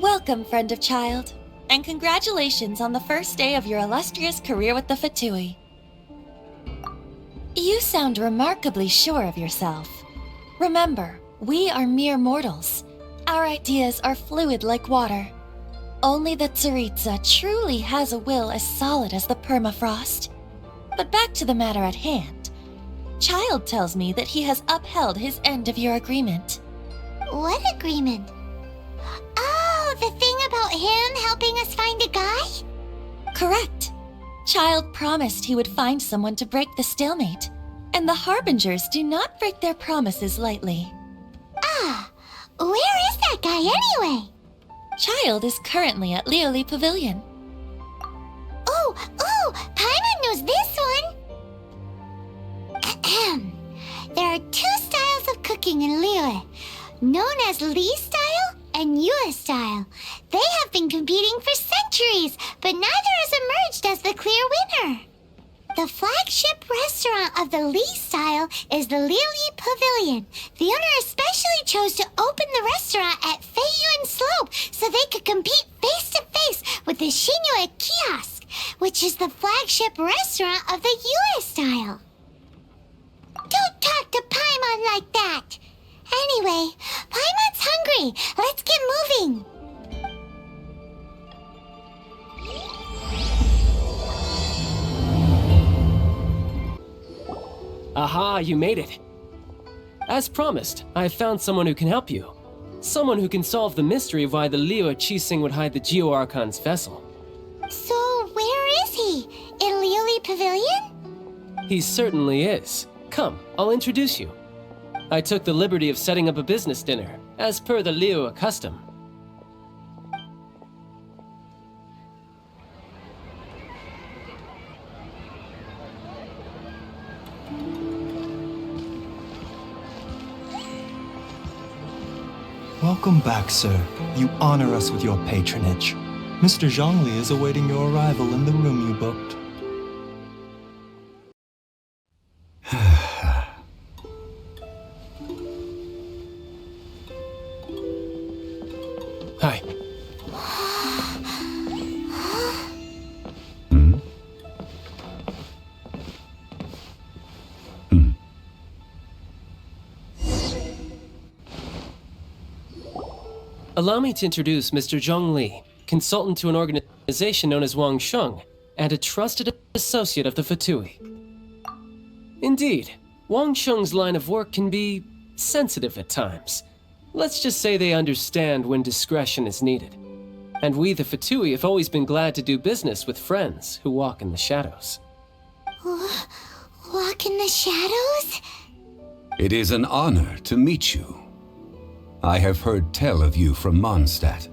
Welcome, friend of child, and congratulations on the first day of your illustrious career with the Fatui. You sound remarkably sure of yourself. Remember, we are mere mortals. Our ideas are fluid like water. Only the Tsaritsa truly has a will as solid as the permafrost. But back to the matter at hand. Child tells me that he has upheld his end of your agreement. What agreement? Oh, the thing about him helping us find a guy? Correct. Child promised he would find someone to break the stalemate, and the Harbingers do not break their promises lightly. Ah, where is that guy anyway? Child is currently at Lioli Pavilion. Oh, Paimon knows this one! There are two styles of cooking in Lioli, known as Li style and Yue style. They have been competing for centuries, but neither has emerged as the clear winner. The flagship restaurant of the Li style is the Lioli Pavilion. The owner especially chose to open the restaurant at Feiyuan Slope so they could compete face-to-face with the Shinue Kiosk, which is the flagship restaurant of the Yue style. Don't talk to Paimon like that! Anyway, Paimon's hungry. Let's get moving. Aha, you made it. As promised, I've found someone who can help you. Someone who can solve the mystery of why the Liu Qixing would hide the Geo Archon's vessel. So, where is he? In Lioli Pavilion? He certainly is. Come, I'll introduce you. I took the liberty of setting up a business dinner, as per the Liu custom. Welcome back, sir. You honor us with your patronage. Mr. Zhongli is awaiting your arrival in the room you booked. Hi. Allow me to introduce Mr. Zhong Li, consultant to an organization known as Wang Sheng, and a trusted associate of the Fatui. Indeed, Wang Sheng's line of work can be sensitive at times. Let's just say they understand when discretion is needed. And we, the Fatui, have always been glad to do business with friends who walk in the shadows. Walk in the shadows? It is an honor to meet you. I have heard tell of you from Mondstadt.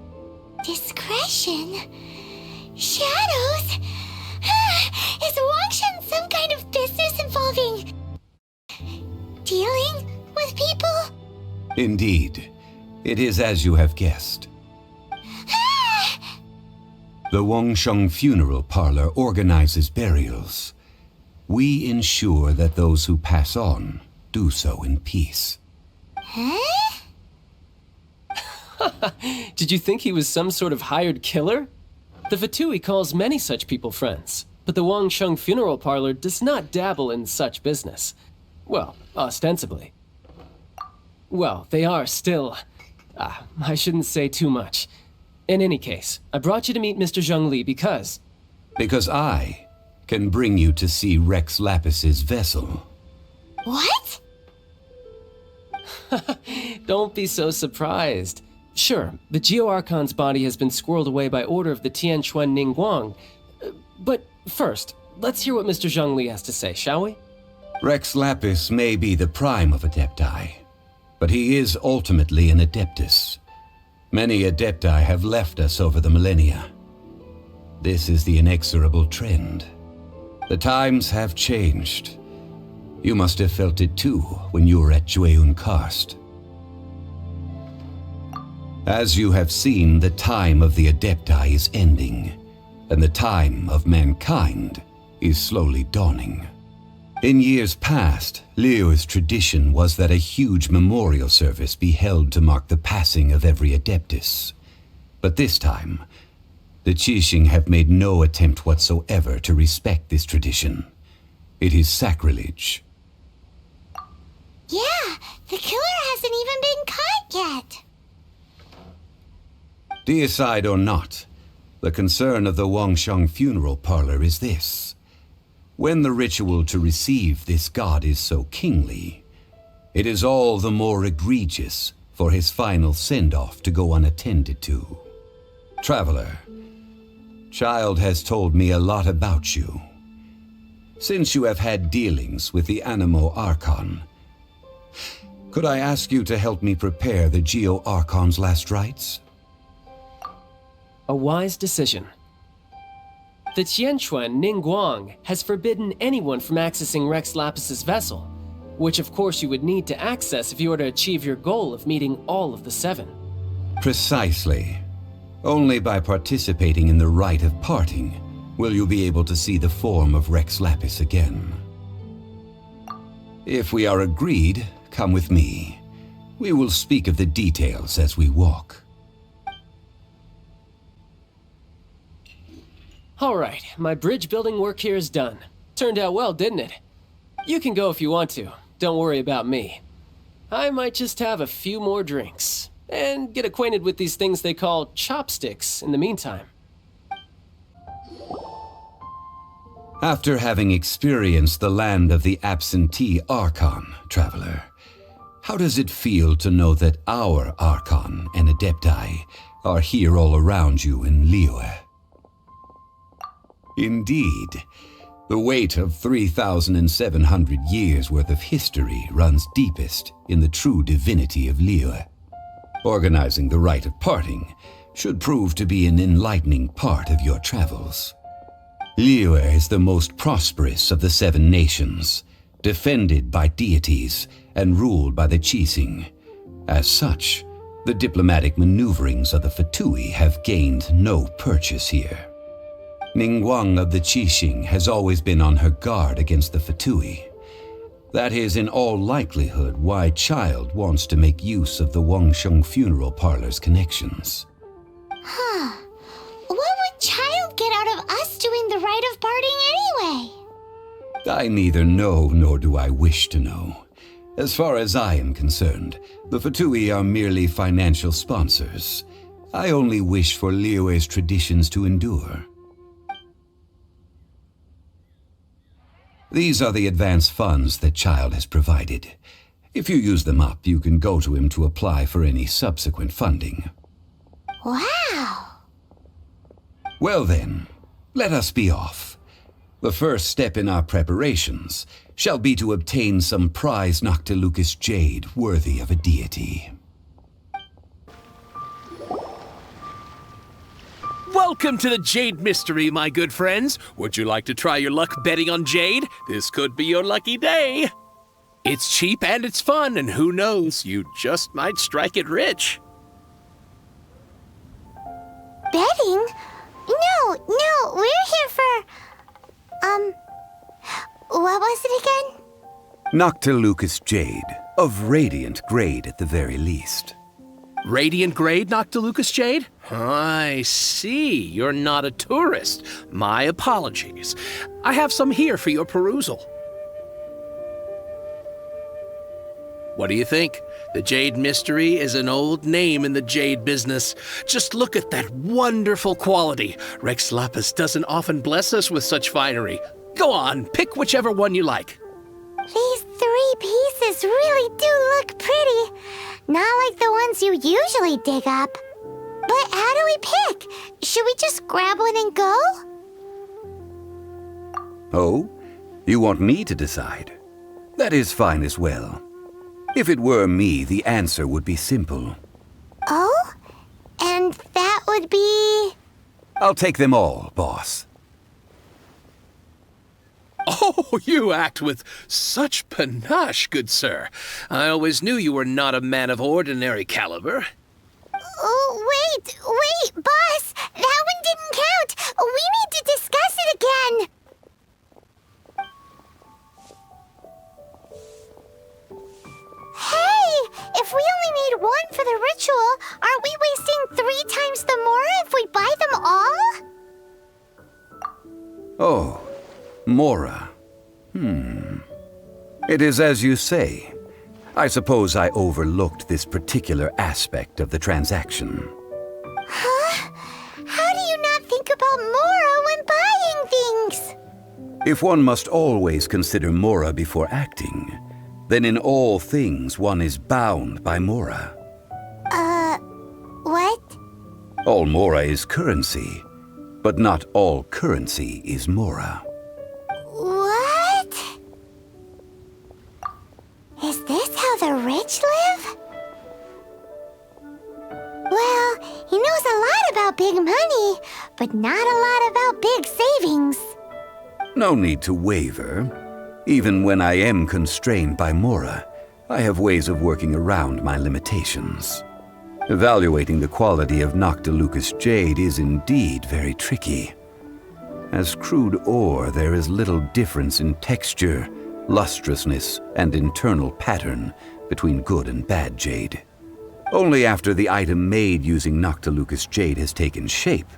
Discretion? Shadows? Is Wangshan some kind of business involving dealing with people? Indeed, it is as you have guessed. The Wangsheng Funeral Parlor organizes burials. We ensure that those who pass on do so in peace. Huh? Did you think he was some sort of hired killer? The Fatui calls many such people friends, but the Wangsheng Funeral Parlor does not dabble in such business. Well, ostensibly. Well, they are still... I shouldn't say too much. In any case, I brought you to meet Mr. Zhong Li because... Because I can bring you to see Rex Lapis's vessel. What? Don't be so surprised. Sure, the Geo Archon's body has been squirreled away by order of the Tianquan Ningguang. But first, let's hear what Mr. Zhong Li has to say, shall we? Rex Lapis may be the prime of Adepti, but he is ultimately an Adeptus. Many Adepti have left us over the millennia. This is the inexorable trend. The times have changed. You must have felt it too when you were at Jueyun Karst. As you have seen, the time of the Adepti is ending, and the time of mankind is slowly dawning. In years past, Liu's tradition was that a huge memorial service be held to mark the passing of every Adeptus. But this time, the Qixing have made no attempt whatsoever to respect this tradition. It is sacrilege. Yeah, the killer hasn't even been caught yet. Deicide or not, the concern of the Wangsheng funeral parlor is this. When the ritual to receive this god is so kingly, it is all the more egregious for his final send-off to go unattended to. Traveler, Child has told me a lot about you. Since you have had dealings with the Animo Archon, could I ask you to help me prepare the Geo Archon's last rites? A wise decision. The Tianquan Ningguang has forbidden anyone from accessing Rex Lapis's vessel, which of course you would need to access if you were to achieve your goal of meeting all of the seven. Precisely. Only by participating in the rite of parting will you be able to see the form of Rex Lapis again. If we are agreed, come with me. We will speak of the details as we walk. All right, my bridge building work here is done. Turned out well, didn't it? You can go if you want to. Don't worry about me. I might just have a few more drinks and get acquainted with these things they call chopsticks in the meantime. After having experienced the land of the absentee Archon, Traveler, how does it feel to know that our Archon and Adepti are here all around you in Liyue? Indeed, the weight of 3,700 years' worth of history runs deepest in the true divinity of Liyue. Organizing the rite of parting should prove to be an enlightening part of your travels. Liyue is the most prosperous of the seven nations, defended by deities and ruled by the Qixing. As such, the diplomatic maneuverings of the Fatui have gained no purchase here. Ningguang of the Qixing has always been on her guard against the Fatui. That is in all likelihood why Child wants to make use of the Wangsheng funeral parlor's connections. Huh. What would Child get out of us doing the rite of parting anyway? I neither know nor do I wish to know. As far as I am concerned, the Fatui are merely financial sponsors. I only wish for Liyue's traditions to endure. These are the advance funds that Child has provided. If you use them up, you can go to him to apply for any subsequent funding. Wow! Well then, let us be off. The first step in our preparations shall be to obtain some prized Noctilucous jade worthy of a deity. Welcome to the Jade Mystery, my good friends. Would you like to try your luck betting on Jade? This could be your lucky day. It's cheap and it's fun, and who knows, you just might strike it rich. Betting? No, we're here for... what was it again? Noctilucous jade, of radiant grade at the very least. Radiant grade, Noctilucous Jade? I see. You're not a tourist. My apologies. I have some here for your perusal. What do you think? The Jade Mystery is an old name in the jade business. Just look at that wonderful quality. Rex Lapis doesn't often bless us with such finery. Go on, pick whichever one you like. These 3 pieces really do look pretty. Not like the ones you usually dig up. But how do we pick? Should we just grab one and go? Oh? You want me to decide? That is fine as well. If it were me, the answer would be simple. Oh? And that would be... I'll take them all, boss. Oh, you act with such panache, good sir. I always knew you were not a man of ordinary caliber. Oh, wait, boss! That one didn't count! We need to discuss it again! Hey! If we only need one for the ritual, aren't we wasting 3 times the more Oh, Mora. It is as you say. I suppose I overlooked this particular aspect of the transaction. Huh? How do you not think about Mora when buying things? If one must always consider Mora before acting, then in all things one is bound by Mora. What? All Mora is currency, but not all currency is Mora. What? Is this how the rich live? Well, he knows a lot about big money, but not a lot about big savings. No need to waver. Even when I am constrained by Mora, I have ways of working around my limitations. Evaluating the quality of Noctilucous jade is indeed very tricky. As crude ore, there is little difference in texture, lustrousness, and internal pattern between good and bad jade. Only after the item made using Noctilucous jade has taken shape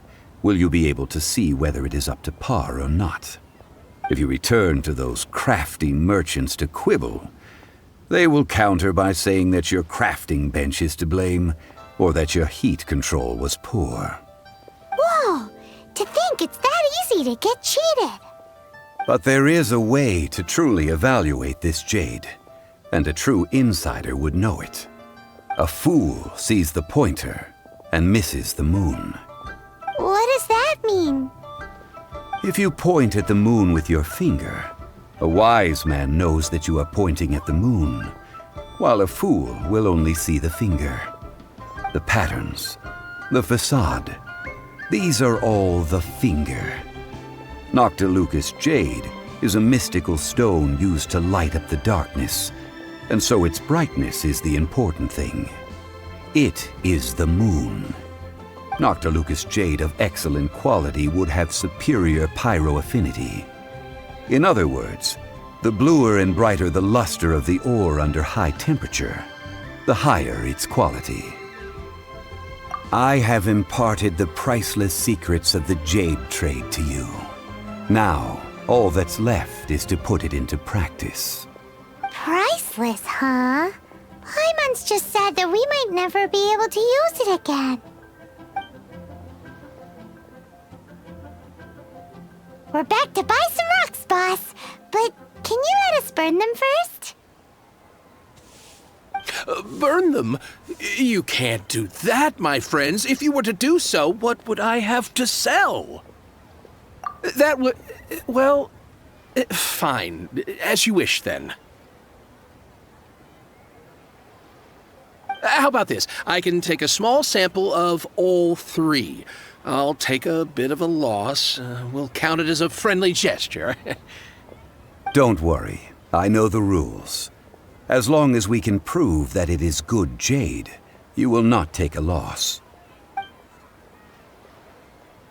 will you be able to see whether it is up to par or not. If you return to those crafty merchants to quibble, they will counter by saying that your crafting bench is to blame, or that your heat control was poor. Whoa! To think it's that easy to get cheated. But there is a way to truly evaluate this jade, and a true insider would know it. A fool sees the pointer and misses the moon. What does that mean? If you point at the moon with your finger, a wise man knows that you are pointing at the moon, while a fool will only see the finger. The patterns, the facade, these are all the finger. Noctilucous jade is a mystical stone used to light up the darkness, and so its brightness is the important thing. It is the moon. Noctilucous jade of excellent quality would have superior pyro affinity. In other words, the bluer and brighter the luster of the ore under high temperature, the higher its quality. I have imparted the priceless secrets of the jade trade to you. Now, all that's left is to put it into practice. Priceless, huh? Paimon's just said that we might never be able to use it again. We're back to buy some rocks, boss. But can you let us burn them first? Burn them? You can't do that, my friends. If you were to do so, what would I have to sell? That would... well... fine. As you wish, then. How about this? I can take a small sample of all three. I'll take a bit of a loss. We'll count it as a friendly gesture. Don't worry. I know the rules. As long as we can prove that it is good jade, you will not take a loss.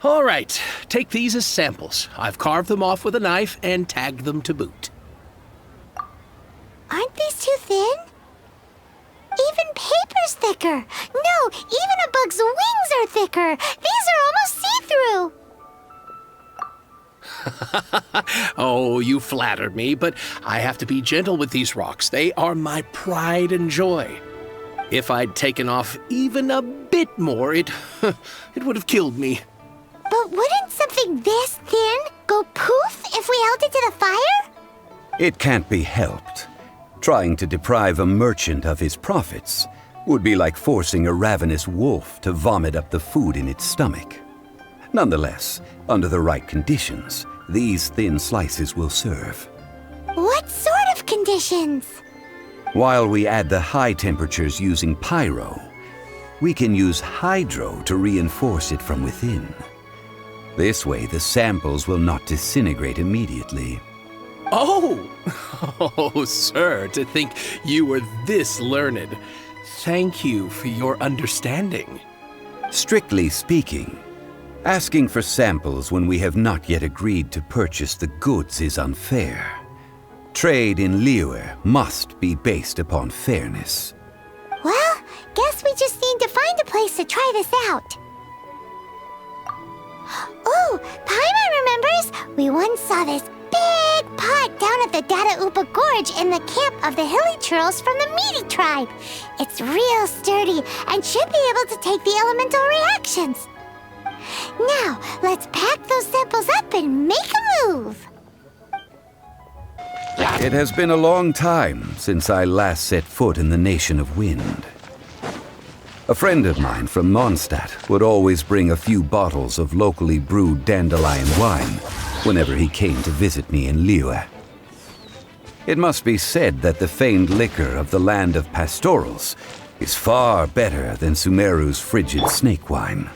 All right. Take these as samples. I've carved them off with a knife and tagged them to boot. Aren't these too thin? Even paper's thicker. No, even a bug's wings are thicker. These are almost see-through. Oh, you flattered me, but I have to be gentle with these rocks. They are my pride and joy. If I'd taken off even a bit more, it would have killed me. But wouldn't something this thin go poof if we held it to the fire? It can't be helped. Trying to deprive a merchant of his profits would be like forcing a ravenous wolf to vomit up the food in its stomach. Nonetheless, under the right conditions, these thin slices will serve. What sort of conditions? While we add the high temperatures using pyro, we can use hydro to reinforce it from within. This way, the samples will not disintegrate immediately. Oh, sir, to think you were this learned. Thank you for your understanding. Strictly speaking, asking for samples when we have not yet agreed to purchase the goods is unfair. Trade in Liyue must be based upon fairness. Well, guess we just need to find a place to try this out. Ooh, Paimon remembers! We once saw this big pot down at the Data Upa Gorge in the camp of the hilly churls from the Meaty tribe. It's real sturdy and should be able to take the elemental reactions. Now, let's pack those samples up and make a move. It has been a long time since I last set foot in the Nation of Wind. A friend of mine from Mondstadt would always bring a few bottles of locally brewed dandelion wine whenever he came to visit me in Liyue. It must be said that the famed liquor of the land of pastorals is far better than Sumeru's frigid snake wine.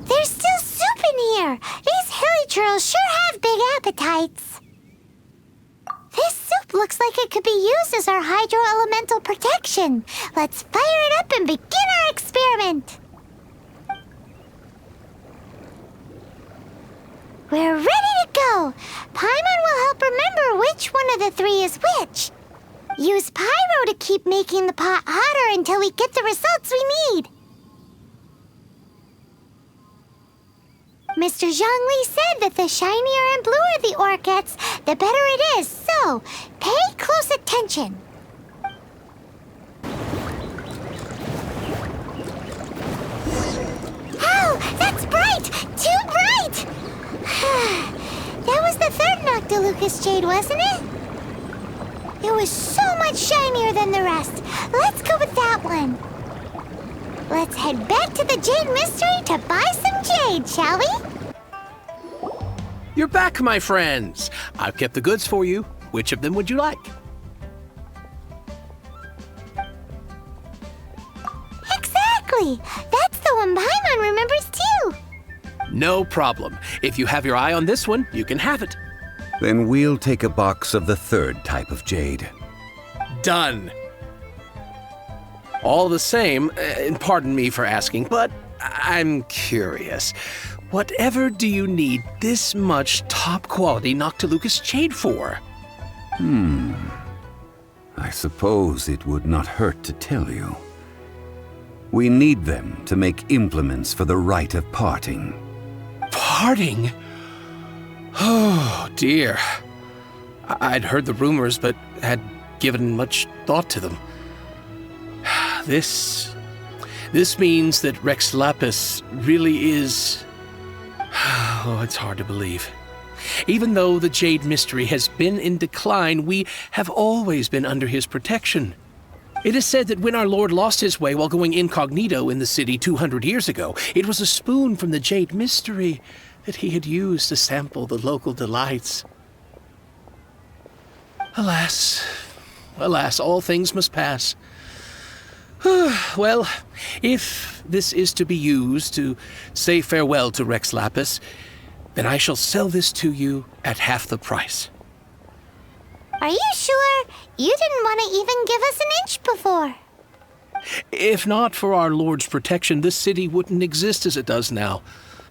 There's still soup in here. These hilly churls sure have big appetites. This soup looks like it could be used as our hydro-elemental protection. Let's fire it up and begin our experiment. We're ready to go. Paimon will help remember which one of the three is which. Use pyro to keep making the pot hotter until we get the results we need. Mr. Zhongli said that the shinier and bluer the ore gets, the better it is, so pay close attention. Oh, that's bright! Too bright! That was the third Noctilucous jade, wasn't it? It was so much shinier than the rest. Let's go with that one. Let's head back to the Jade Mystery to buy some jade, shall we? You're back, my friends. I've kept the goods for you. Which of them would you like? Exactly. That's the one Paimon remembers too. No problem. If you have your eye on this one, you can have it. Then we'll take a box of the third type of jade. Done. All the same, and pardon me for asking, but I'm curious. Whatever do you need this much top-quality Noctilucous jade for? I suppose it would not hurt to tell you. We need them to make implements for the rite of parting. Parting? Oh, dear. I'd heard the rumors, but had given much thought to them. This means that Rex Lapis really is... Oh, it's hard to believe. Even though the Jade Mystery has been in decline, we have always been under his protection. It is said that when our Lord lost his way while going incognito in the city 200 years ago, it was a spoon from the Jade Mystery that he had used to sample the local delights. Alas, alas, all things must pass. Well, if this is to be used to say farewell to Rex Lapis, then I shall sell this to you at half the price. Are you sure? You didn't want to even give us an inch before. If not for our Lord's protection, this city wouldn't exist as it does now.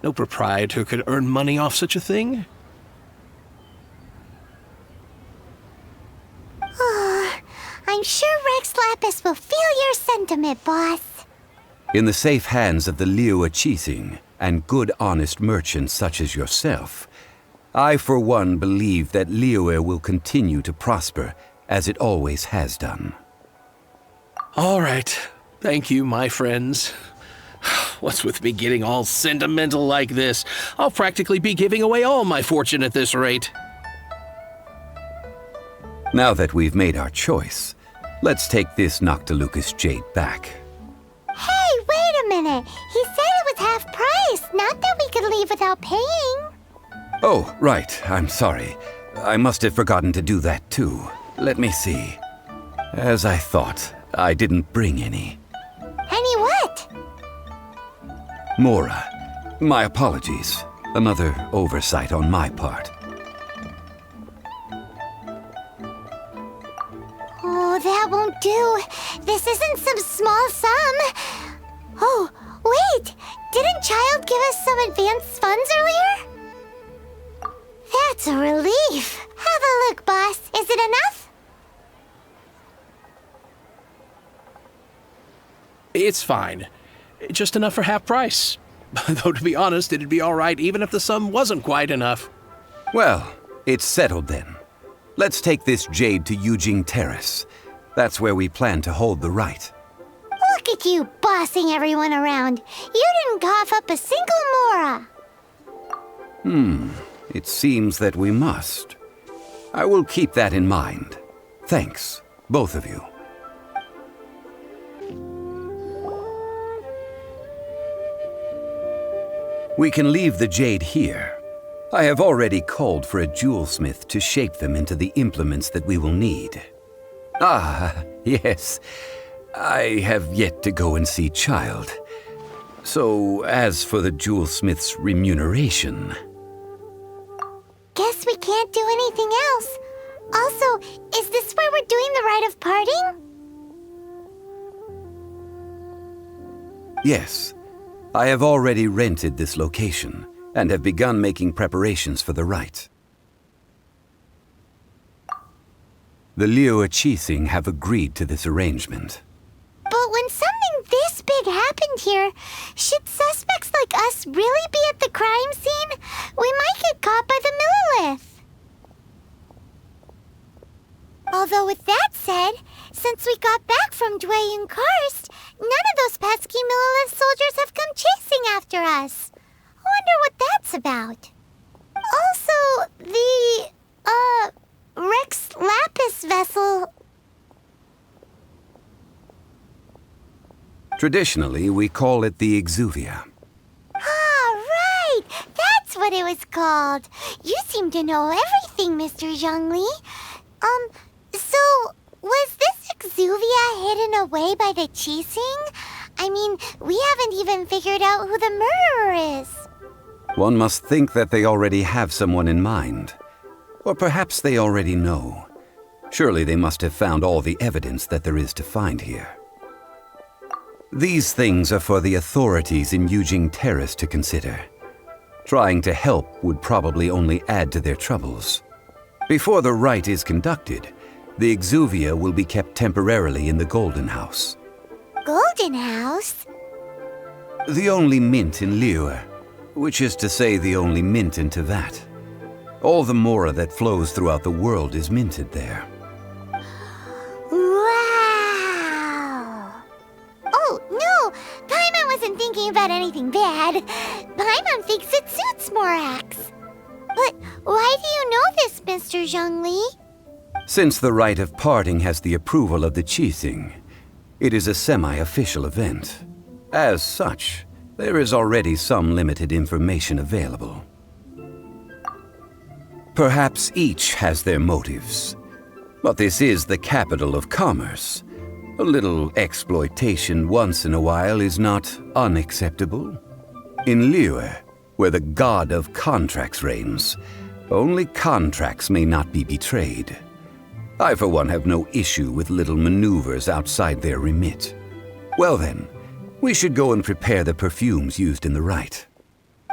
No proprietor could earn money off such a thing. I'm sure Rex Lapis will feel your sentiment, boss. In the safe hands of the Liyue Chising and good honest merchants such as yourself, I for one believe that Liyue will continue to prosper as it always has done. All right. Thank you, my friends. What's with me getting all sentimental like this? I'll practically be giving away all my fortune at this rate. Now that we've made our choice, let's take this Noctilucous jade back. Hey, wait a minute. He said it was half price, not that we could leave without paying. Oh, right. I'm sorry. I must have forgotten to do that too. Let me see. As I thought, I didn't bring any. Any what? Mora, my apologies. Another oversight on my part. Oh, that won't do. This isn't some small sum. Oh, wait. Didn't Child give us some advance funds earlier? That's a relief. Have a look, boss. Is it enough? It's fine. Just enough for half price. Though to be honest, it'd be all right even if the sum wasn't quite enough. Well, it's settled then. Let's take this jade to Yujing Terrace. That's where we plan to hold the rite. Look at you bossing everyone around. You didn't cough up a single mora. It seems that we must. I will keep that in mind. Thanks, both of you. We can leave the jade here. I have already called for a jewelsmith to shape them into the implements that we will need. Ah, yes. I have yet to go and see Child. So, as for the jewelsmith's remuneration... Guess we can't do anything else. Also, is this where we're doing the rite of parting? Yes. I have already rented this location and have begun making preparations for the rite. The Liu Qixing have agreed to this arrangement. But when something this big happened here, should suspects like us really be at the crime scene? We might get caught by the Millilith. Although with that said, since we got back from Dwayne Karst, none of those pesky Millilith soldiers have come chasing after us. Wonder what that's about. Also, the, Rex Lapis vessel... Traditionally, we call it the Exuvia. Ah, right! That's what it was called. You seem to know everything, Mr. Zhongli. So, was this Exuvia hidden away by the Qixing? I mean, we haven't even figured out who the murderer is. One must think that they already have someone in mind. Or perhaps they already know. Surely they must have found all the evidence that there is to find here. These things are for the authorities in Yujing Terrace to consider. Trying to help would probably only add to their troubles. Before the rite is conducted, the Exuvia will be kept temporarily in the Golden House. Golden House? The only mint in Liyue, which is to say the only mint in Tevat. All the mora that flows throughout the world is minted there. Wow! Oh, no! Paimon wasn't thinking about anything bad. Paimon thinks it suits Morax. But why do you know this, Mr. Zhongli? Since the rite of parting has the approval of the Qixing, it is a semi-official event. As such, there is already some limited information available. Perhaps each has their motives, but this is the capital of commerce. A little exploitation once in a while is not unacceptable. In Liyue, where the god of contracts reigns, only contracts may not be betrayed. I, for one, have no issue with little maneuvers outside their remit. Well then, we should go and prepare the perfumes used in the rite.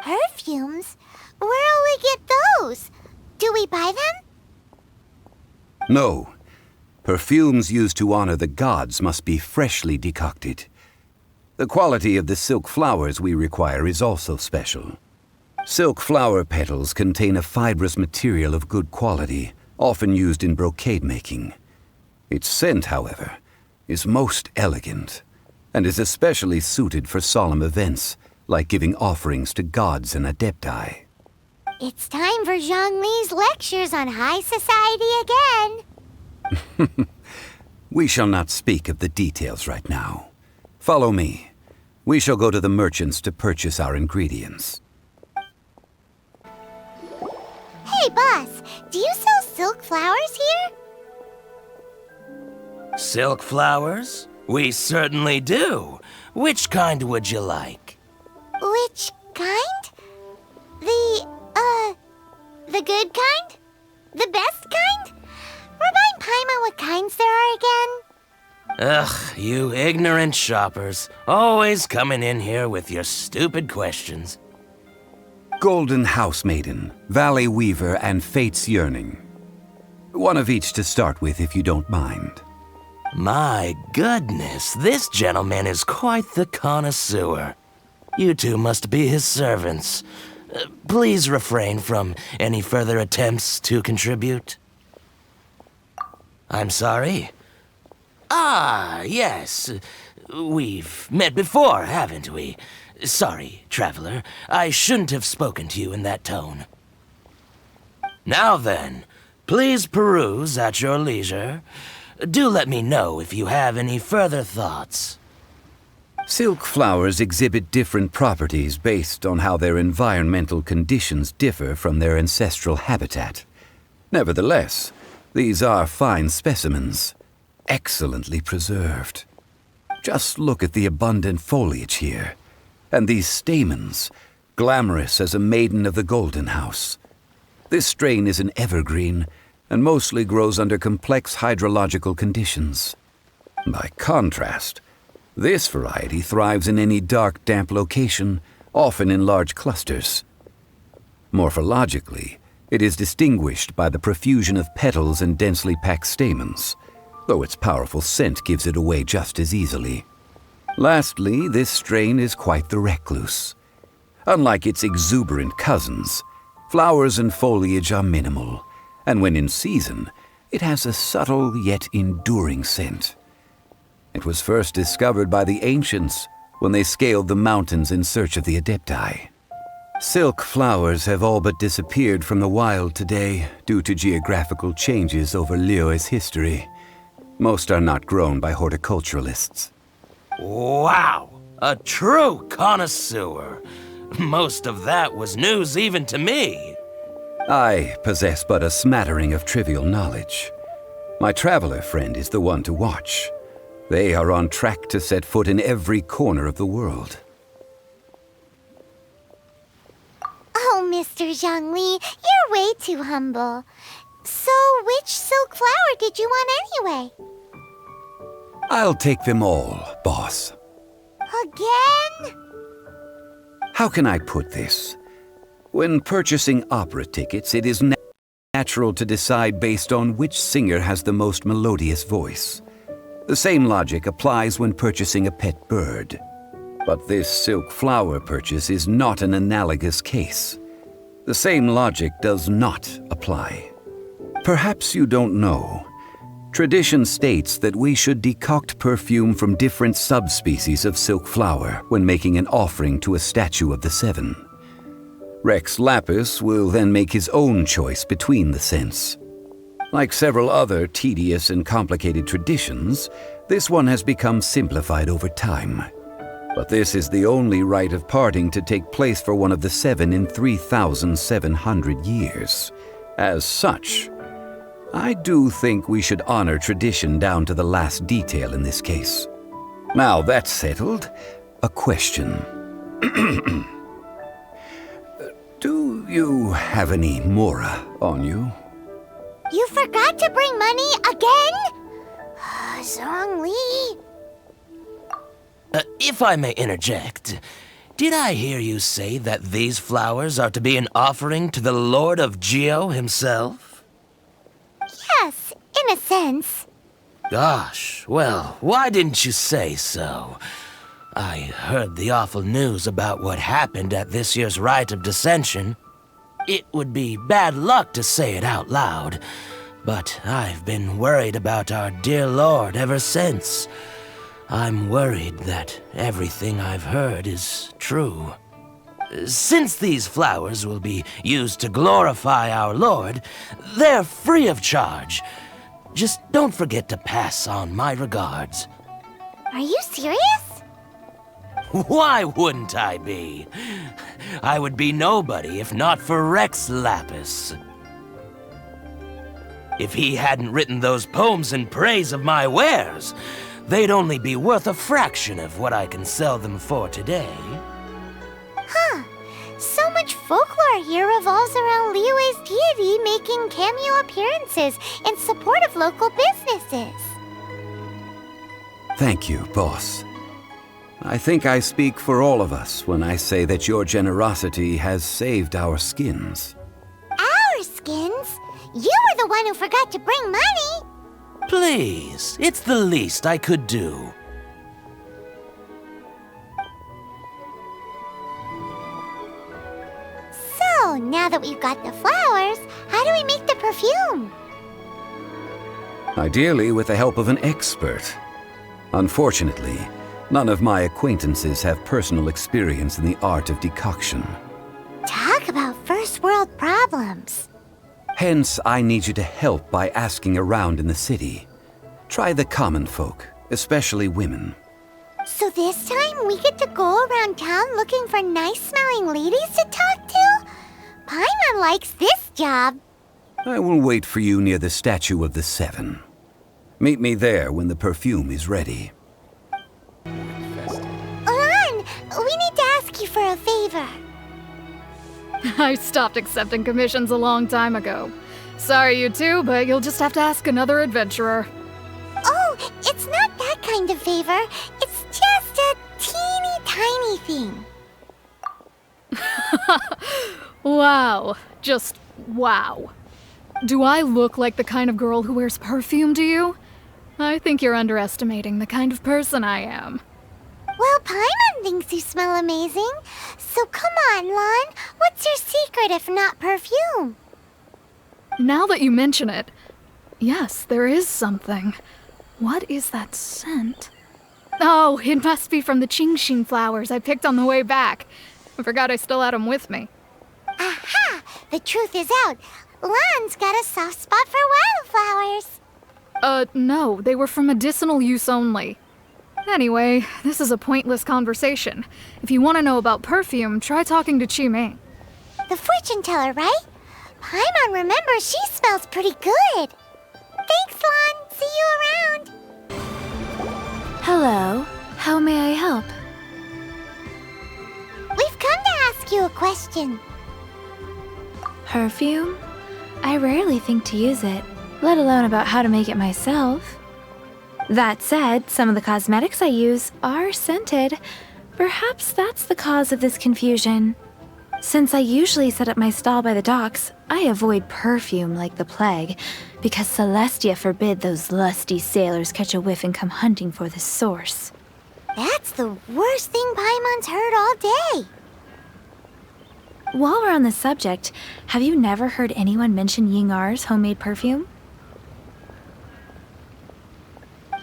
Perfumes? Where'll we get those? Do we buy them? No. Perfumes used to honor the gods must be freshly decocted. The quality of the silk flowers we require is also special. Silk flower petals contain a fibrous material of good quality, often used in brocade making. Its scent, however, is most elegant, and is especially suited for solemn events, like giving offerings to gods and adepti. It's time for Zhongli's lectures on high society again. We shall not speak of the details right now. Follow me. We shall go to the merchants to purchase our ingredients. Hey, boss, do you sell silk flowers here? Silk flowers? We certainly do. Which kind would you like? Which kind? The good kind? The best kind? Remind Paimon what kinds there are again. Ugh, you ignorant shoppers. Always coming in here with your stupid questions. Golden House Maiden, Valley Weaver, and Fate's Yearning. One of each to start with, if you don't mind. My goodness, this gentleman is quite the connoisseur. You two must be his servants. Please refrain from any further attempts to contribute. I'm sorry? Ah, yes. We've met before, haven't we? Sorry, traveler. I shouldn't have spoken to you in that tone. Now then, please peruse at your leisure. Do let me know if you have any further thoughts. Silk flowers exhibit different properties based on how their environmental conditions differ from their ancestral habitat. Nevertheless, these are fine specimens, excellently preserved. Just look at the abundant foliage here, and these stamens, glamorous as a maiden of the Golden House. This strain is an evergreen, and mostly grows under complex hydrological conditions. By contrast, this variety thrives in any dark, damp location, often in large clusters. Morphologically, it is distinguished by the profusion of petals and densely packed stamens, though its powerful scent gives it away just as easily. Lastly, this strain is quite the recluse. Unlike its exuberant cousins, flowers and foliage are minimal, and when in season, it has a subtle yet enduring scent. It was first discovered by the ancients when they scaled the mountains in search of the Adepti. Silk flowers have all but disappeared from the wild today due to geographical changes over Liyue's history. Most are not grown by horticulturalists. Wow! A true connoisseur. Most of that was news even to me. I possess but a smattering of trivial knowledge. My traveler friend is the one to watch. They are on track to set foot in every corner of the world. Oh, Mr. Zhongli, you're way too humble. So, which silk flower did you want anyway? I'll take them all, boss. Again? How can I put this? When purchasing opera tickets, it is natural to decide based on which singer has the most melodious voice. The same logic applies when purchasing a pet bird. But this silk flower purchase is not an analogous case. The same logic does not apply. Perhaps you don't know. Tradition states that we should decoct perfume from different subspecies of silk flower when making an offering to a statue of the Seven. Rex Lapis will then make his own choice between the scents. Like several other tedious and complicated traditions, this one has become simplified over time. But this is the only rite of parting to take place for one of the Seven in 3,700 years. As such, I do think we should honor tradition down to the last detail in this case. Now that's settled, a question. Do you have any mora on you? You forgot to bring money again? Zhongli. If I may interject, did I hear you say that these flowers are to be an offering to the Lord of Geo himself? Yes, in a sense. Gosh, well, why didn't you say so? I heard the awful news about what happened at this year's Rite of Dissension. It would be bad luck to say it out loud, but I've been worried about our dear Lord ever since. I'm worried that everything I've heard is true. Since these flowers will be used to glorify our Lord, they're free of charge. Just don't forget to pass on my regards. Are you serious? Why wouldn't I be? I would be nobody if not for Rex Lapis. If he hadn't written those poems in praise of my wares, they'd only be worth a fraction of what I can sell them for today. Huh. So much folklore here revolves around Liyue's deity making cameo appearances in support of local businesses. Thank you, boss. I think I speak for all of us when I say that your generosity has saved our skins. Our skins? You were the one who forgot to bring money. Please, it's the least I could do. So, now that we've got the flowers, how do we make the perfume? Ideally with the help of an expert. Unfortunately, none of my acquaintances have personal experience in the art of decoction. Talk about first world problems. Hence, I need you to help by asking around in the city. Try the common folk, especially women. So this time we get to go around town looking for nice-smelling ladies to talk to? Paimon likes this job. I will wait for you near the statue of the Seven. Meet me there when the perfume is ready. Lan, we need to ask you for a favor. I stopped accepting commissions a long time ago. Sorry, you two, but you'll just have to ask another adventurer. Oh, it's not that kind of favor. It's just a teeny tiny thing. Wow. Just wow. Do I look like the kind of girl who wears perfume to you? I think you're underestimating the kind of person I am. Well, Paimon thinks you smell amazing. So come on, Lan. What's your secret if not perfume? Now that you mention it, yes, there is something. What is that scent? Oh, it must be from the Genshin flowers I picked on the way back. I forgot I still had them with me. Aha! The truth is out. Lan's got a soft spot for wildflowers. No, they were for medicinal use only. Anyway, this is a pointless conversation. If you want to know about perfume, try talking to Chi-Ming. The fortune teller, right? Paimon remembers she smells pretty good. Thanks, Lan. See you around. Hello. How may I help? We've come to ask you a question. Perfume? I rarely think to use it, let alone about how to make it myself. That said, some of the cosmetics I use are scented. Perhaps that's the cause of this confusion. Since I usually set up my stall by the docks, I avoid perfume like the plague, because Celestia forbid those lusty sailors catch a whiff and come hunting for the source. That's the worst thing Paimon's heard all day. While we're on the subject, have you never heard anyone mention Ying-Ar's homemade perfume?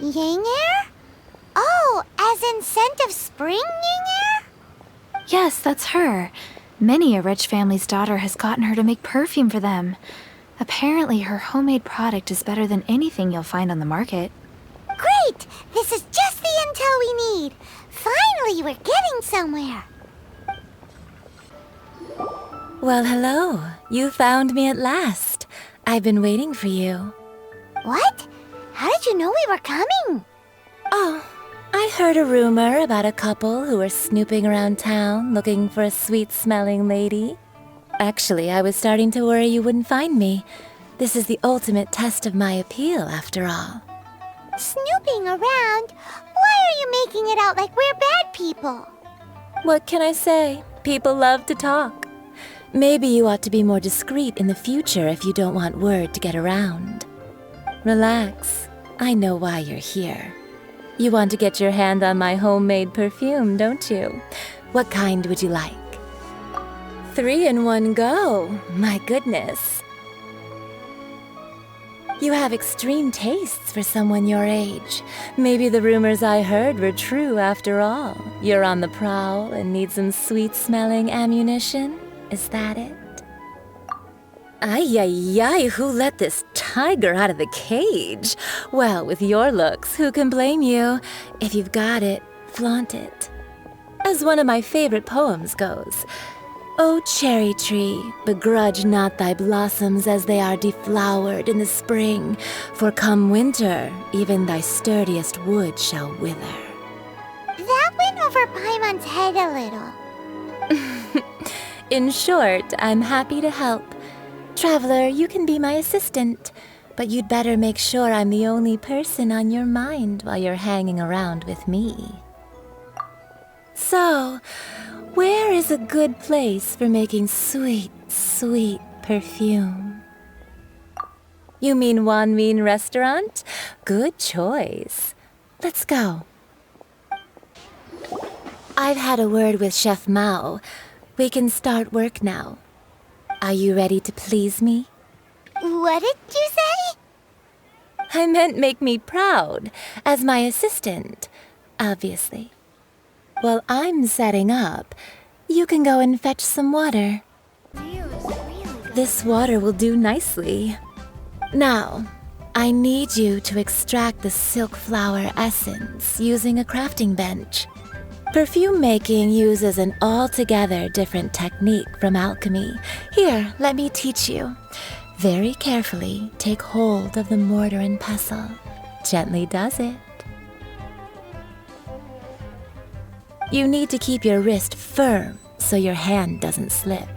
Ying-Er? Oh, as in scent of spring, Ying-Er? Yes, that's her. Many a rich family's daughter has gotten her to make perfume for them. Apparently, her homemade product is better than anything you'll find on the market. Great! This is just the intel we need. Finally, we're getting somewhere. Well, hello. You found me at last. I've been waiting for you. What? How did you know we were coming? Oh, I heard a rumor about a couple who were snooping around town looking for a sweet-smelling lady. Actually, I was starting to worry you wouldn't find me. This is the ultimate test of my appeal, after all. Snooping around? Why are you making it out like we're bad people? What can I say? People love to talk. Maybe you ought to be more discreet in the future if you don't want word to get around. Relax. I know why you're here. You want to get your hand on my homemade perfume, don't you? What kind would you like? 3 in one go. My goodness. You have extreme tastes for someone your age. Maybe the rumors I heard were true after all. You're on the prowl and need some sweet-smelling ammunition? Is that it? Ay, ay, ay, who let this tiger out of the cage? Well, with your looks, who can blame you? If you've got it, flaunt it. As one of my favorite poems goes, "O cherry tree, begrudge not thy blossoms as they are deflowered in the spring, for come winter, even thy sturdiest wood shall wither." That went over Paimon's head a little. In short, I'm happy to help. Traveler, you can be my assistant, but you'd better make sure I'm the only person on your mind while you're hanging around with me. So, where is a good place for making sweet, sweet perfume? You mean Wanmin Restaurant? Good choice. Let's go. I've had a word with Chef Mao. We can start work now. Are you ready to please me? What did you say? I meant make me proud, as my assistant, obviously. While I'm setting up, you can go and fetch some water. This water will do nicely. Now, I need you to extract the silk flower essence using a crafting bench. Perfume making uses an altogether different technique from alchemy. Here, let me teach you. Very carefully, take hold of the mortar and pestle. Gently does it. You need to keep your wrist firm so your hand doesn't slip.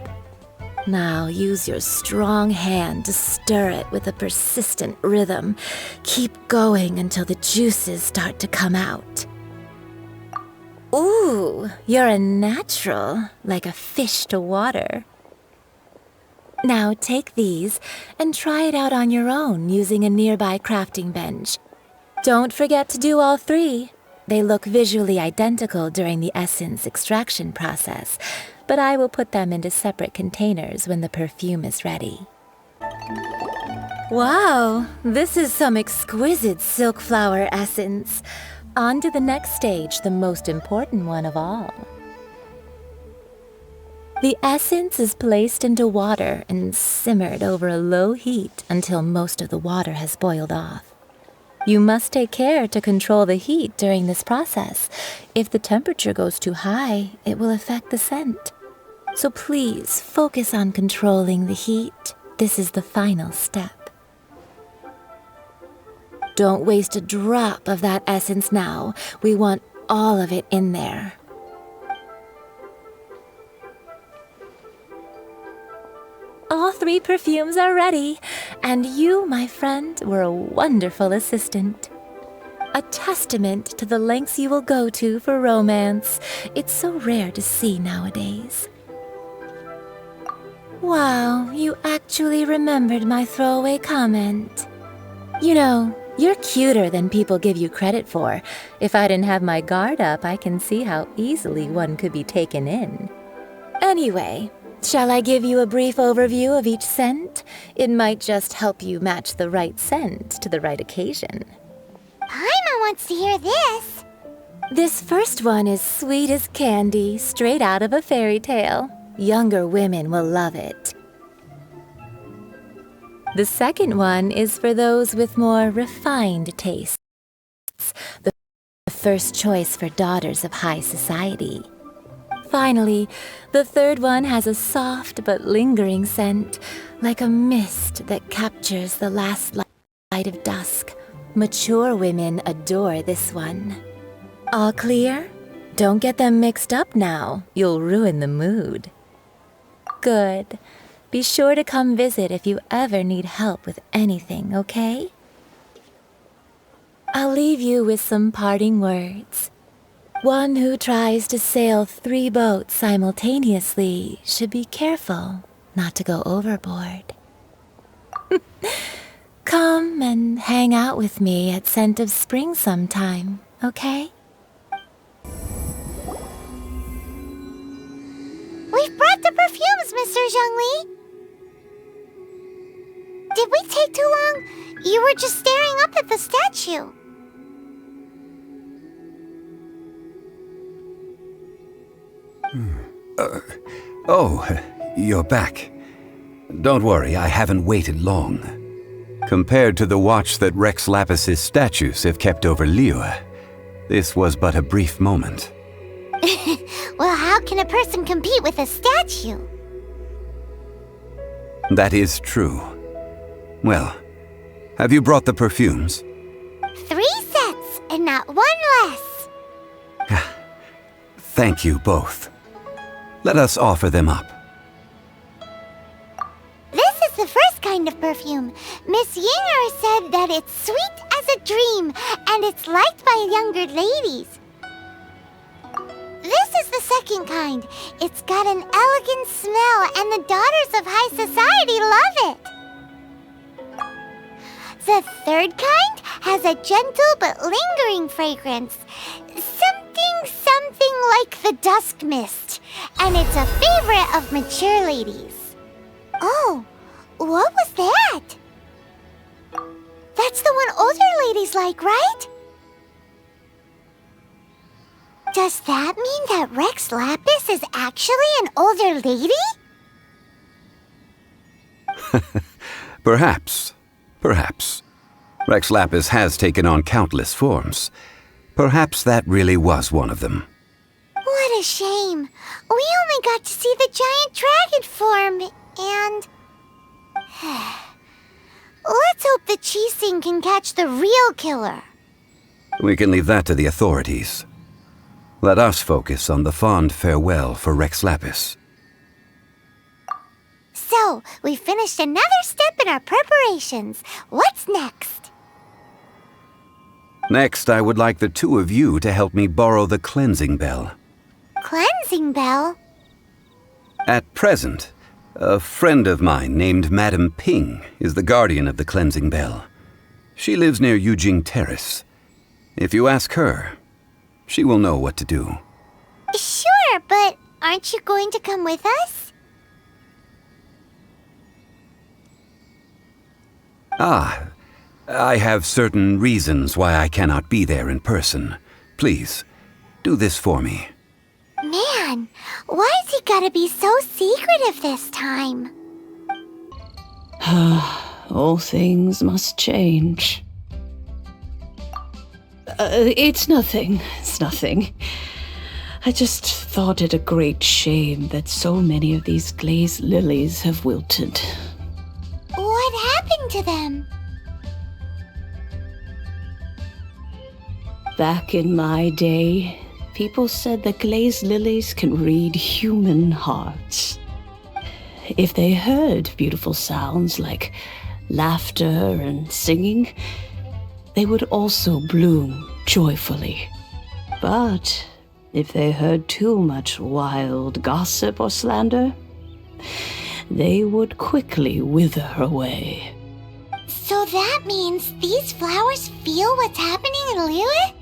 Now use your strong hand to stir it with a persistent rhythm. Keep going until the juices start to come out. Ooh, you're a natural, like a fish to water. Now take these and try it out on your own using a nearby crafting bench. Don't forget to do all three. They look visually identical during the essence extraction process, but I will put them into separate containers when the perfume is ready. Wow, this is some exquisite silk flower essence. On to the next stage, the most important one of all. The essence is placed into water and simmered over a low heat until most of the water has boiled off. You must take care to control the heat during this process. If the temperature goes too high, it will affect the scent. So please focus on controlling the heat. This is the final step. Don't waste a drop of that essence now. We want all of it in there. All three perfumes are ready, and you, my friend, were a wonderful assistant. A testament to the lengths you will go to for romance. It's so rare to see nowadays. Wow, you actually remembered my throwaway comment. You know, you're cuter than people give you credit for. If I didn't have my guard up, I can see how easily one could be taken in. Anyway, shall I give you a brief overview of each scent? It might just help you match the right scent to the right occasion. Paimon wants to hear this. This first one is sweet as candy, straight out of a fairy tale. Younger women will love it. The second one is for those with more refined tastes. The first choice for daughters of high society. Finally, the third one has a soft but lingering scent, like a mist that captures the last light of dusk. Mature women adore this one. All clear? Don't get them mixed up now. You'll ruin the mood. Good. Be sure to come visit if you ever need help with anything, okay? I'll leave you with some parting words. One who tries to sail 3 boats simultaneously should be careful not to go overboard. Come and hang out with me at Scent of Spring sometime, okay? We've brought the perfumes, Mr. Zhongli. Did we take too long? You were just staring up at the statue. Oh, you're back. Don't worry, I haven't waited long. Compared to the watch that Rex Lapis's statues have kept over Liyue, this was but a brief moment. Well, how can a person compete with a statue? That is true. Well, have you brought the perfumes? 3 sets, and not 1 less. Thank you both. Let us offer them up. This is the first kind of perfume. Miss Yinger said that it's sweet as a dream, and it's liked by younger ladies. This is the second kind. It's got an elegant smell, and the daughters of high society love it. The third kind has a gentle but lingering fragrance. Something like the dusk mist, and it's a favorite of mature ladies. Oh, what was that? That's the one older ladies like, right? Does that mean that Rex Lapis is actually an older lady? Perhaps. Perhaps. Rex Lapis has taken on countless forms. Perhaps that really was one of them. What a shame. We only got to see the giant dragon form, and... Let's hope the Qixing can catch the real killer. We can leave that to the authorities. Let us focus on the fond farewell for Rex Lapis. So, we finished another step in our preparations. What's next? Next, I would like the two of you to help me borrow the cleansing bell. Cleansing bell? At present, a friend of mine named Madame Ping is the guardian of the cleansing bell. She lives near Yujing Terrace. If you ask her, she will know what to do. Sure, but aren't you going to come with us? Ah, I have certain reasons why I cannot be there in person. Please, do this for me. Man, why's he gotta be so secretive this time? All things must change. It's nothing. It's nothing. I just thought it a great shame that so many of these glazed lilies have wilted. What happened to them? Back in my day, people said that glazed lilies can read human hearts. If they heard beautiful sounds like laughter and singing, they would also bloom joyfully. But if they heard too much wild gossip or slander, they would quickly wither away. So that means these flowers feel what's happening in Liyue?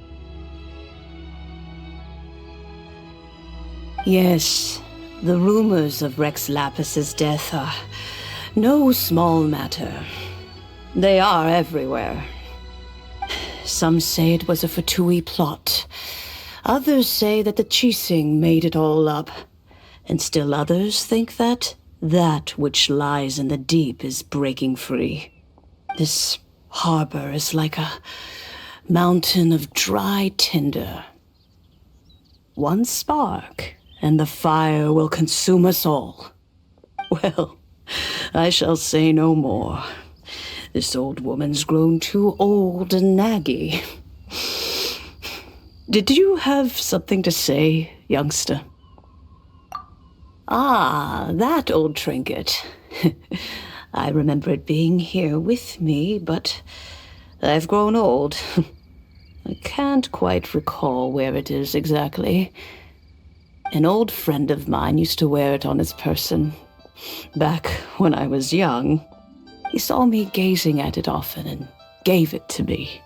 Yes, the rumors of Rex Lapis's death are no small matter. They are everywhere. Some say it was a Fatui plot. Others say that the Qixing made it all up. And still others think that which lies in the deep is breaking free. This harbor is like a mountain of dry tinder. One spark, and the fire will consume us all. Well, I shall say no more. This old woman's grown too old and naggy. Did you have something to say, youngster? Ah, that old trinket. I remember it being here with me, but I've grown old. I can't quite recall where it is exactly. An old friend of mine used to wear it on his person. Back when I was young, he saw me gazing at it often and gave it to me.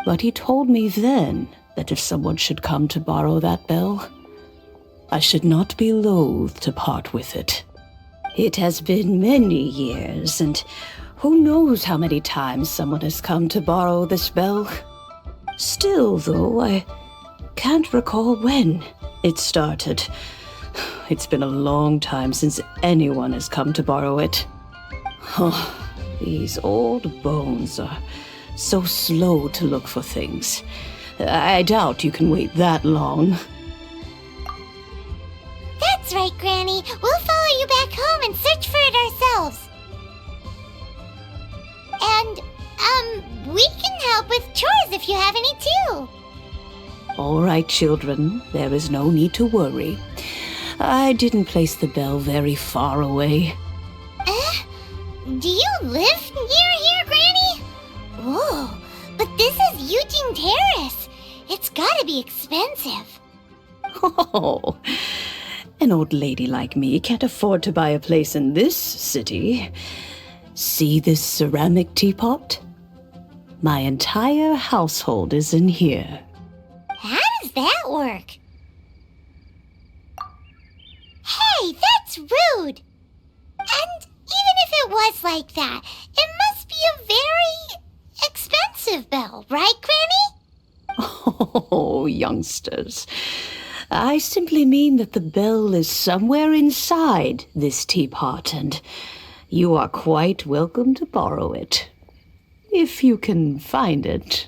But he told me then that if someone should come to borrow that bell, I should not be loath to part with it. It has been many years, and who knows how many times someone has come to borrow this bell. Still, though, I can't recall when it started. It's been a long time since anyone has come to borrow it. Oh, these old bones are so slow to look for things. I doubt you can wait that long. That's right, Granny. We'll follow you back home and search for it ourselves. And, we can help with chores if you have any too. All right, children. There is no need to worry. I didn't place the bell very far away. Do you live near here, Granny? Whoa, but this is Yujing Terrace. It's gotta be expensive. Oh, an old lady like me can't afford to buy a place in this city. See this ceramic teapot? My entire household is in here. How does that work? Hey, that's rude! And it was like that. It must be a very expensive bell, right, Granny? Oh, youngsters. I simply mean that the bell is somewhere inside this teapot, and you are quite welcome to borrow it. If you can find it.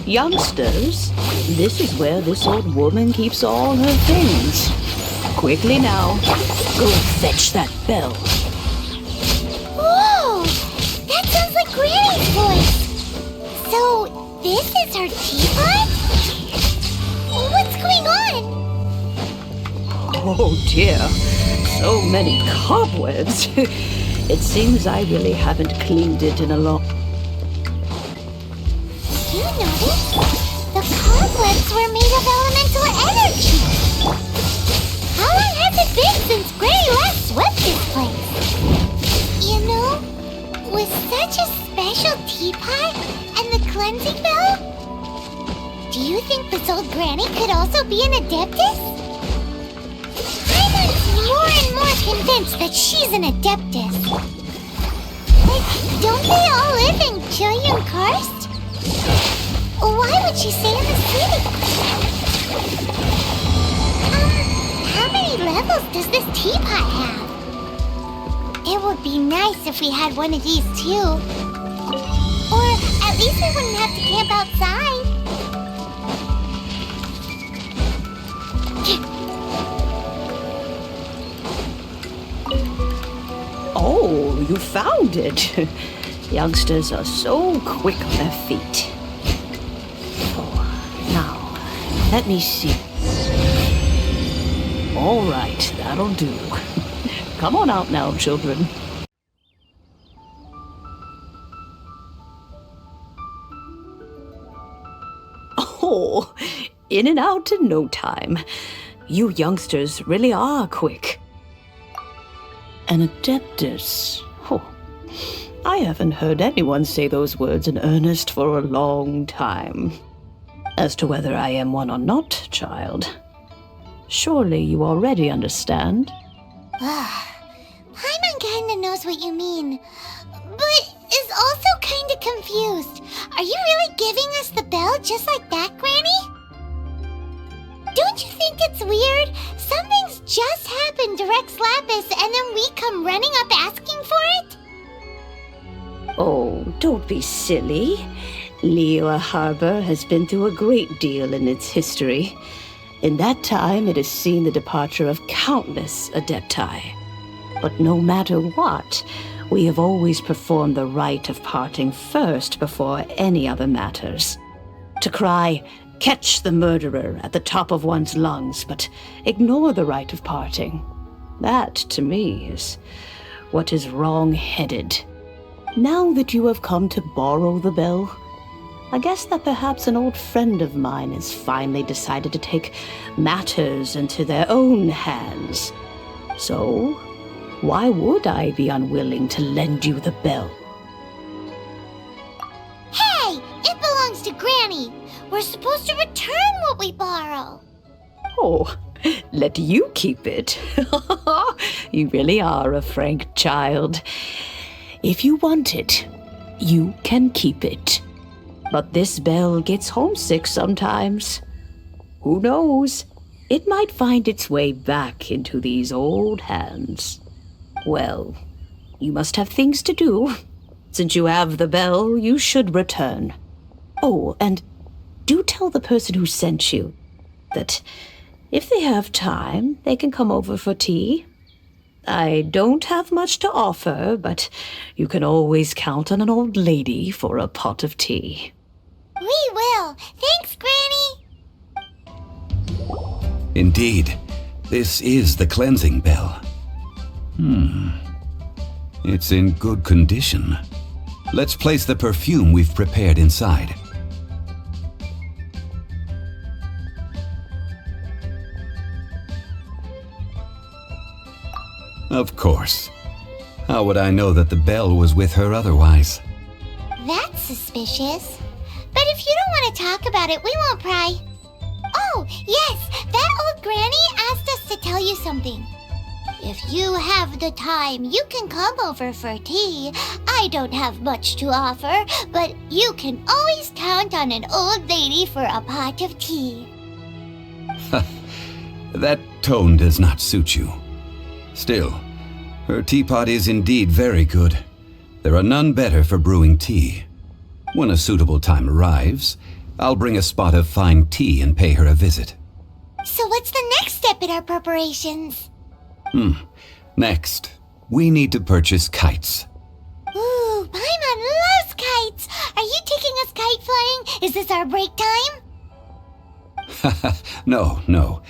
Youngsters, this is where this old woman keeps all her things. Quickly now, go fetch that bell. Whoa! That sounds like Granny's voice! So, this is her teapot? What's going on? Oh dear, so many cobwebs. It seems I really haven't cleaned it in a long... You notice? The cobwebs were made of elemental energy. How long has it been since Granny last swept this place? You know, with such a special teapot and the cleansing bell, do you think this old Granny could also be an adeptus? I'm more and more convinced that she's an adeptus. Like, don't they all live in Julian Karst? Why would she stay in the city? How many levels does this teapot have? It would be nice if we had one of these too. Or at least we wouldn't have to camp outside. Oh, you found it. Youngsters are so quick on their feet. Let me see. All right, that'll do. Come on out now, children. Oh, in and out in no time. You youngsters really are quick. An adeptus. Oh, I haven't heard anyone say those words in earnest for a long time. As to whether I am one or not, child, surely you already understand. Paimon kinda knows what you mean, but is also kinda confused. Are you really giving us the bell just like that, Granny? Don't you think it's weird? Something's just happened to Rex Lapis and then we come running up asking for it? Oh, don't be silly. Liyue Harbor has been through a great deal in its history. In that time, it has seen the departure of countless adepti. But no matter what, we have always performed the rite of parting first before any other matters. To cry, "Catch the murderer," at the top of one's lungs, but ignore the rite of parting. That, to me, is what is wrong-headed. Now that you have come to borrow the bell, I guess that perhaps an old friend of mine has finally decided to take matters into their own hands. So, why would I be unwilling to lend you the bell? Hey! It belongs to Granny! We're supposed to return what we borrow! Oh, let you keep it. You really are a frank child. If you want it, you can keep it. But this bell gets homesick sometimes. Who knows? It might find its way back into these old hands. Well, you must have things to do. Since you have the bell, you should return. Oh, and do tell the person who sent you that if they have time, they can come over for tea. I don't have much to offer, but you can always count on an old lady for a pot of tea. We will. Thanks, Granny. Indeed, this is the cleansing bell. It's in good condition. Let's place the perfume we've prepared inside. Of course. How would I know that the bell was with her otherwise? That's suspicious. But if you don't want to talk about it, we won't pry. Oh, yes, that old granny asked us to tell you something. If you have the time, you can come over for tea. I don't have much to offer, but you can always count on an old lady for a pot of tea. That tone does not suit you. Still, her teapot is indeed very good. There are none better for brewing tea. When a suitable time arrives, I'll bring a spot of fine tea and pay her a visit. So what's the next step in our preparations? Next, we need to purchase kites. Ooh, Paimon loves kites! Are you taking us kite flying? Is this our break time? No.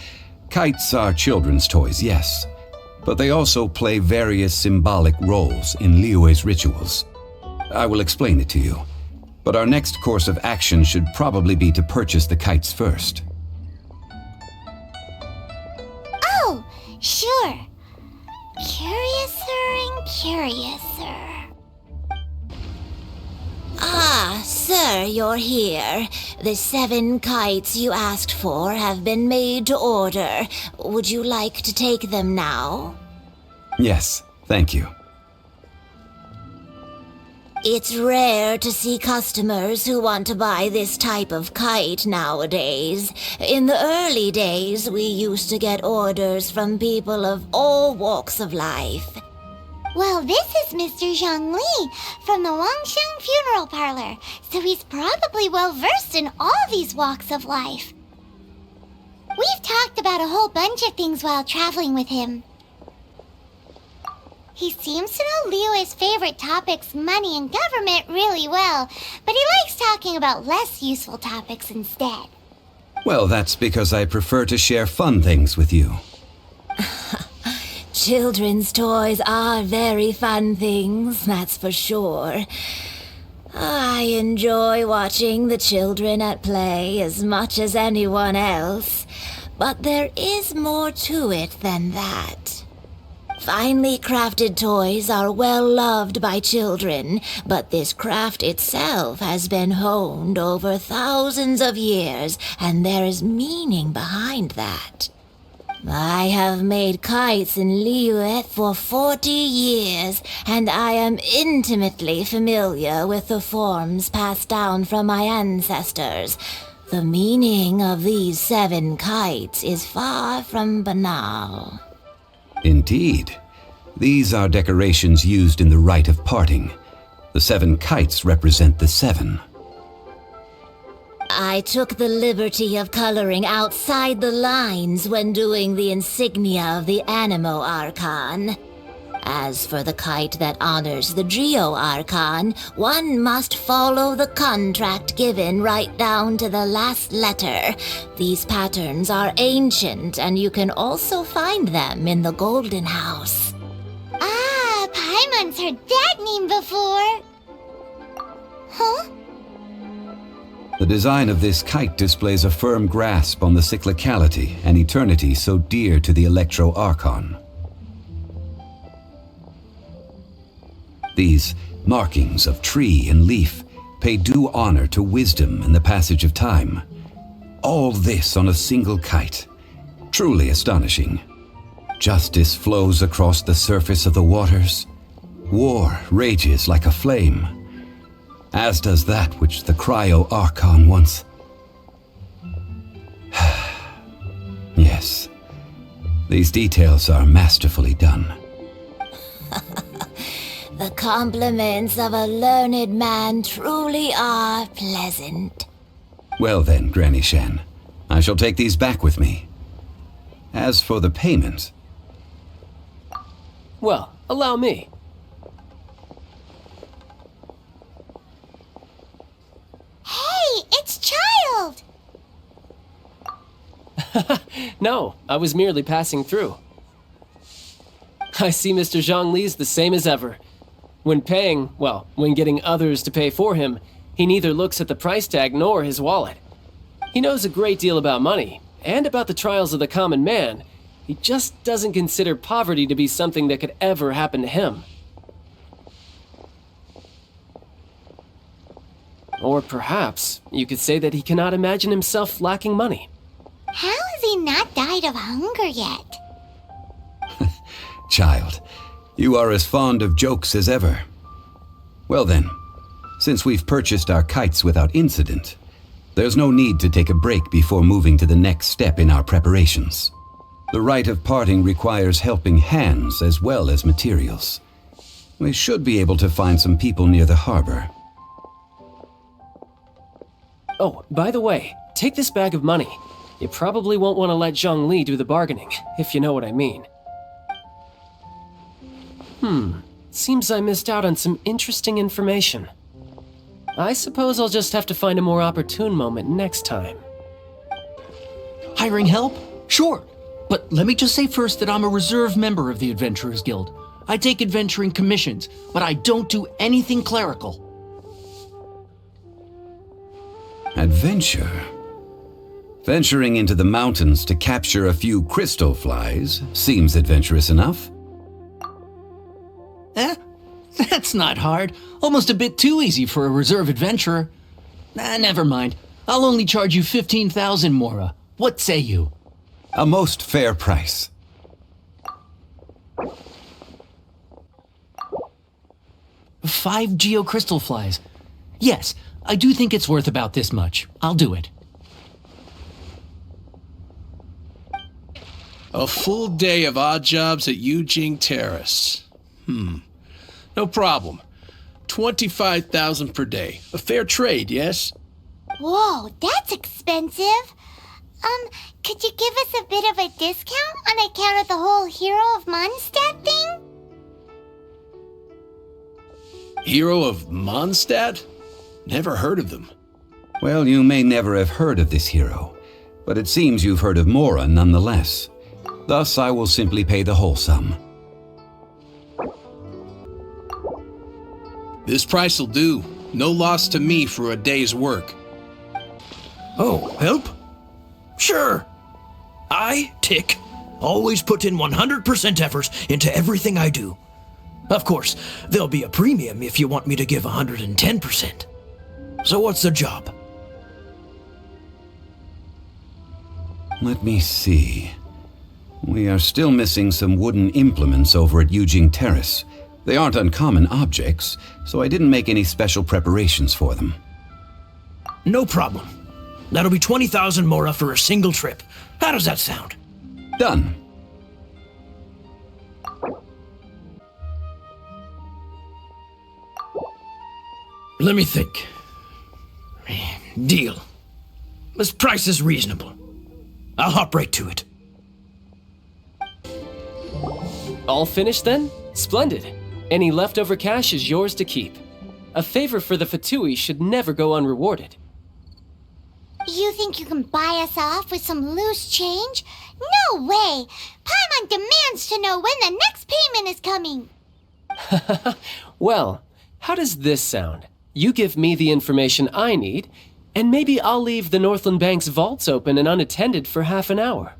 Kites are children's toys, yes. But they also play various symbolic roles in Liyue's rituals. I will explain it to you. But our next course of action should probably be to purchase the kites first. Oh, sure. Curiouser and curiouser. Ah, sir, you're here. The 7 kites you asked for have been made to order. Would you like to take them now? Yes, thank you. It's rare to see customers who want to buy this type of kite nowadays. In the early days, we used to get orders from people of all walks of life. Well, this is Mr. Zhongli from the Wangsheng Funeral Parlor, so he's probably well-versed in all these walks of life. We've talked about a whole bunch of things while traveling with him. He seems to know Liyue's favorite topics, money and government, really well, but he likes talking about less useful topics instead. Well, that's because I prefer to share fun things with you. Children's toys are very fun things, that's for sure. I enjoy watching the children at play as much as anyone else, but there is more to it than that. Finely crafted toys are well loved by children, but this craft itself has been honed over thousands of years, and there is meaning behind that. I have made kites in Liyue for 40 years, and I am intimately familiar with the forms passed down from my ancestors. The meaning of these 7 kites is far from banal. Indeed. These are decorations used in the rite of parting. The 7 kites represent the 7. I took the liberty of coloring outside the lines when doing the insignia of the Animo Archon. As for the kite that honors the Geo Archon, one must follow the contract given right down to the last letter. These patterns are ancient, and you can also find them in the Golden House. Ah, Paimon's heard that name before. Huh? The design of this kite displays a firm grasp on the cyclicality and eternity so dear to the Electro Archon. These markings of tree and leaf pay due honor to wisdom and the passage of time. All this on a single kite. Truly astonishing. Justice flows across the surface of the waters. War rages like a flame. As does that which the Cryo Archon once... Yes, these details are masterfully done. The compliments of a learned man truly are pleasant. Well then, Granny Shen, I shall take these back with me. As for the payment... Well, allow me. Hey, it's Child! No, I was merely passing through. I see Mr. Zhongli's the same as ever. When paying, well, when getting others to pay for him, he neither looks at the price tag nor his wallet. He knows a great deal about money, and about the trials of the common man, He just doesn't consider poverty to be something that could ever happen to him. Or perhaps you could say that he cannot imagine himself lacking money. How has he not died of hunger yet? Child, you are as fond of jokes as ever. Well then, since we've purchased our kites without incident, there's no need to take a break before moving to the next step in our preparations. The rite of parting requires helping hands as well as materials. We should be able to find some people near the harbor. Oh, by the way, take this bag of money. You probably won't want to let Zhongli do the bargaining, if you know what I mean. Seems I missed out on some interesting information. I suppose I'll just have to find a more opportune moment next time. Hiring help? Sure. But let me just say first that I'm a reserve member of the Adventurers Guild. I take adventuring commissions, but I don't do anything clerical. Adventure? Venturing into the mountains to capture a few crystal flies seems adventurous enough. That's not hard. Almost a bit too easy for a reserve adventurer. Never mind. I'll only charge you 15,000 Mora. What say you? A most fair price. 5 geocrystal flies. Yes, I do think it's worth about this much. I'll do it. A full day of odd jobs at Yujing Terrace. No problem. 25,000 per day. A fair trade, yes? Whoa, that's expensive. Could you give us a bit of a discount on account of the whole Hero of Mondstadt thing? Hero of Mondstadt? Never heard of them. Well, you may never have heard of this hero, but it seems you've heard of Mora nonetheless. Thus, I will simply pay the whole sum. This price will do. No loss to me for a day's work. Oh, help? Sure. I, Tick, always put in 100% effort into everything I do. Of course, there'll be a premium if you want me to give 110%. So what's the job? Let me see. We are still missing some wooden implements over at Yujing Terrace. They aren't uncommon objects, so I didn't make any special preparations for them. No problem. That'll be 20,000 Mora for a single trip. How does that sound? Done. Let me think. Deal. This price is reasonable. I'll hop right to it. All finished then? Splendid. Any leftover cash is yours to keep. A favor for the Fatui should never go unrewarded. You think you can buy us off with some loose change? No way! Paimon demands to know when the next payment is coming! Well, how does this sound? You give me the information I need, and maybe I'll leave the Northland Bank's vaults open and unattended for half an hour.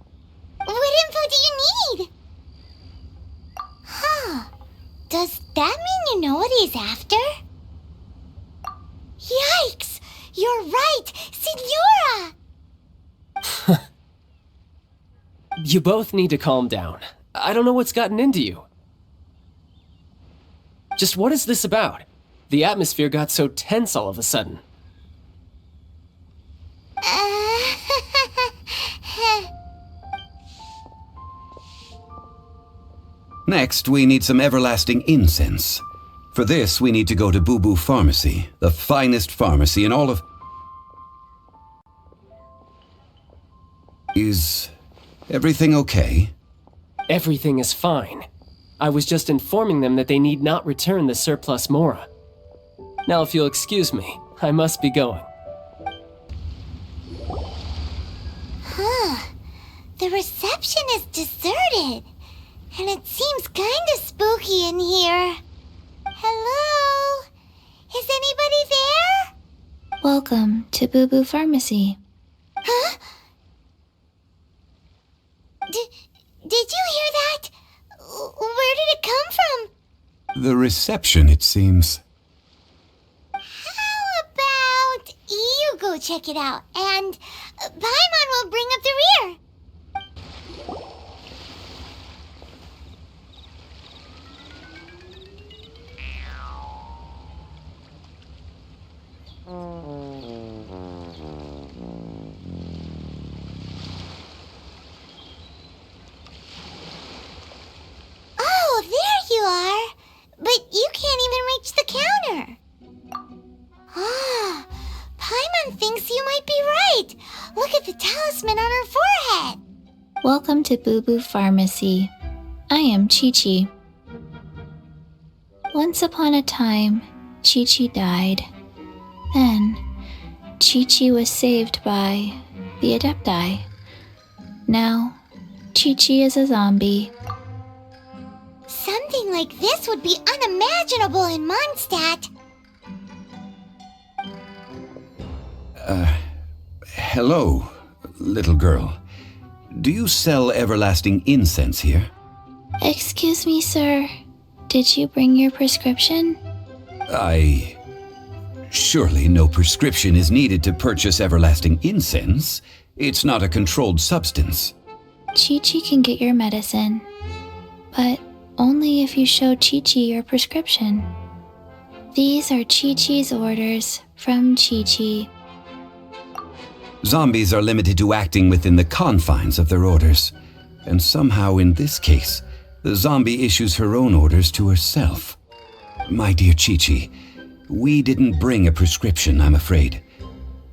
What info do you need? Does that mean you know what he's after? Yikes! You're right! Signora! You both need to calm down. I don't know what's gotten into you. Just what is this about? The atmosphere got so tense all of a sudden. Next, we need some everlasting incense. For this, we need to go to Boo Boo Pharmacy, the finest pharmacy in all of... Is everything okay? Everything is fine. I was just informing them that they need not return the surplus Mora. Now, if you'll excuse me, I must be going. The reception is deserted. And it seems kinda spooky in here. Hello? Is anybody there? Welcome to Boo Boo Pharmacy. Huh? Did you hear that? Where did it come from? The reception, it seems. How about you go check it out, and Paimon will bring up the rear. Oh, there you are. But you can't even reach the counter. Ah, Paimon thinks you might be right. Look at the talisman on her forehead. Welcome to Boo Boo Pharmacy. I am Chi-Chi. Once upon a time, Chi-Chi died. Then, Chi-Chi was saved by the Adepti. Now, Chi-Chi is a zombie. Something like this would be unimaginable in Mondstadt. Hello, little girl. Do you sell everlasting incense here? Excuse me, sir. Did you bring your prescription? Surely no prescription is needed to purchase everlasting incense. It's not a controlled substance. Chi-Chi can get your medicine, but only if you show Chi-Chi your prescription. These are Chi-Chi's orders from Chi-Chi. Zombies are limited to acting within the confines of their orders. And somehow in this case, the zombie issues her own orders to herself. My dear Chi-Chi, we didn't bring a prescription, I'm afraid.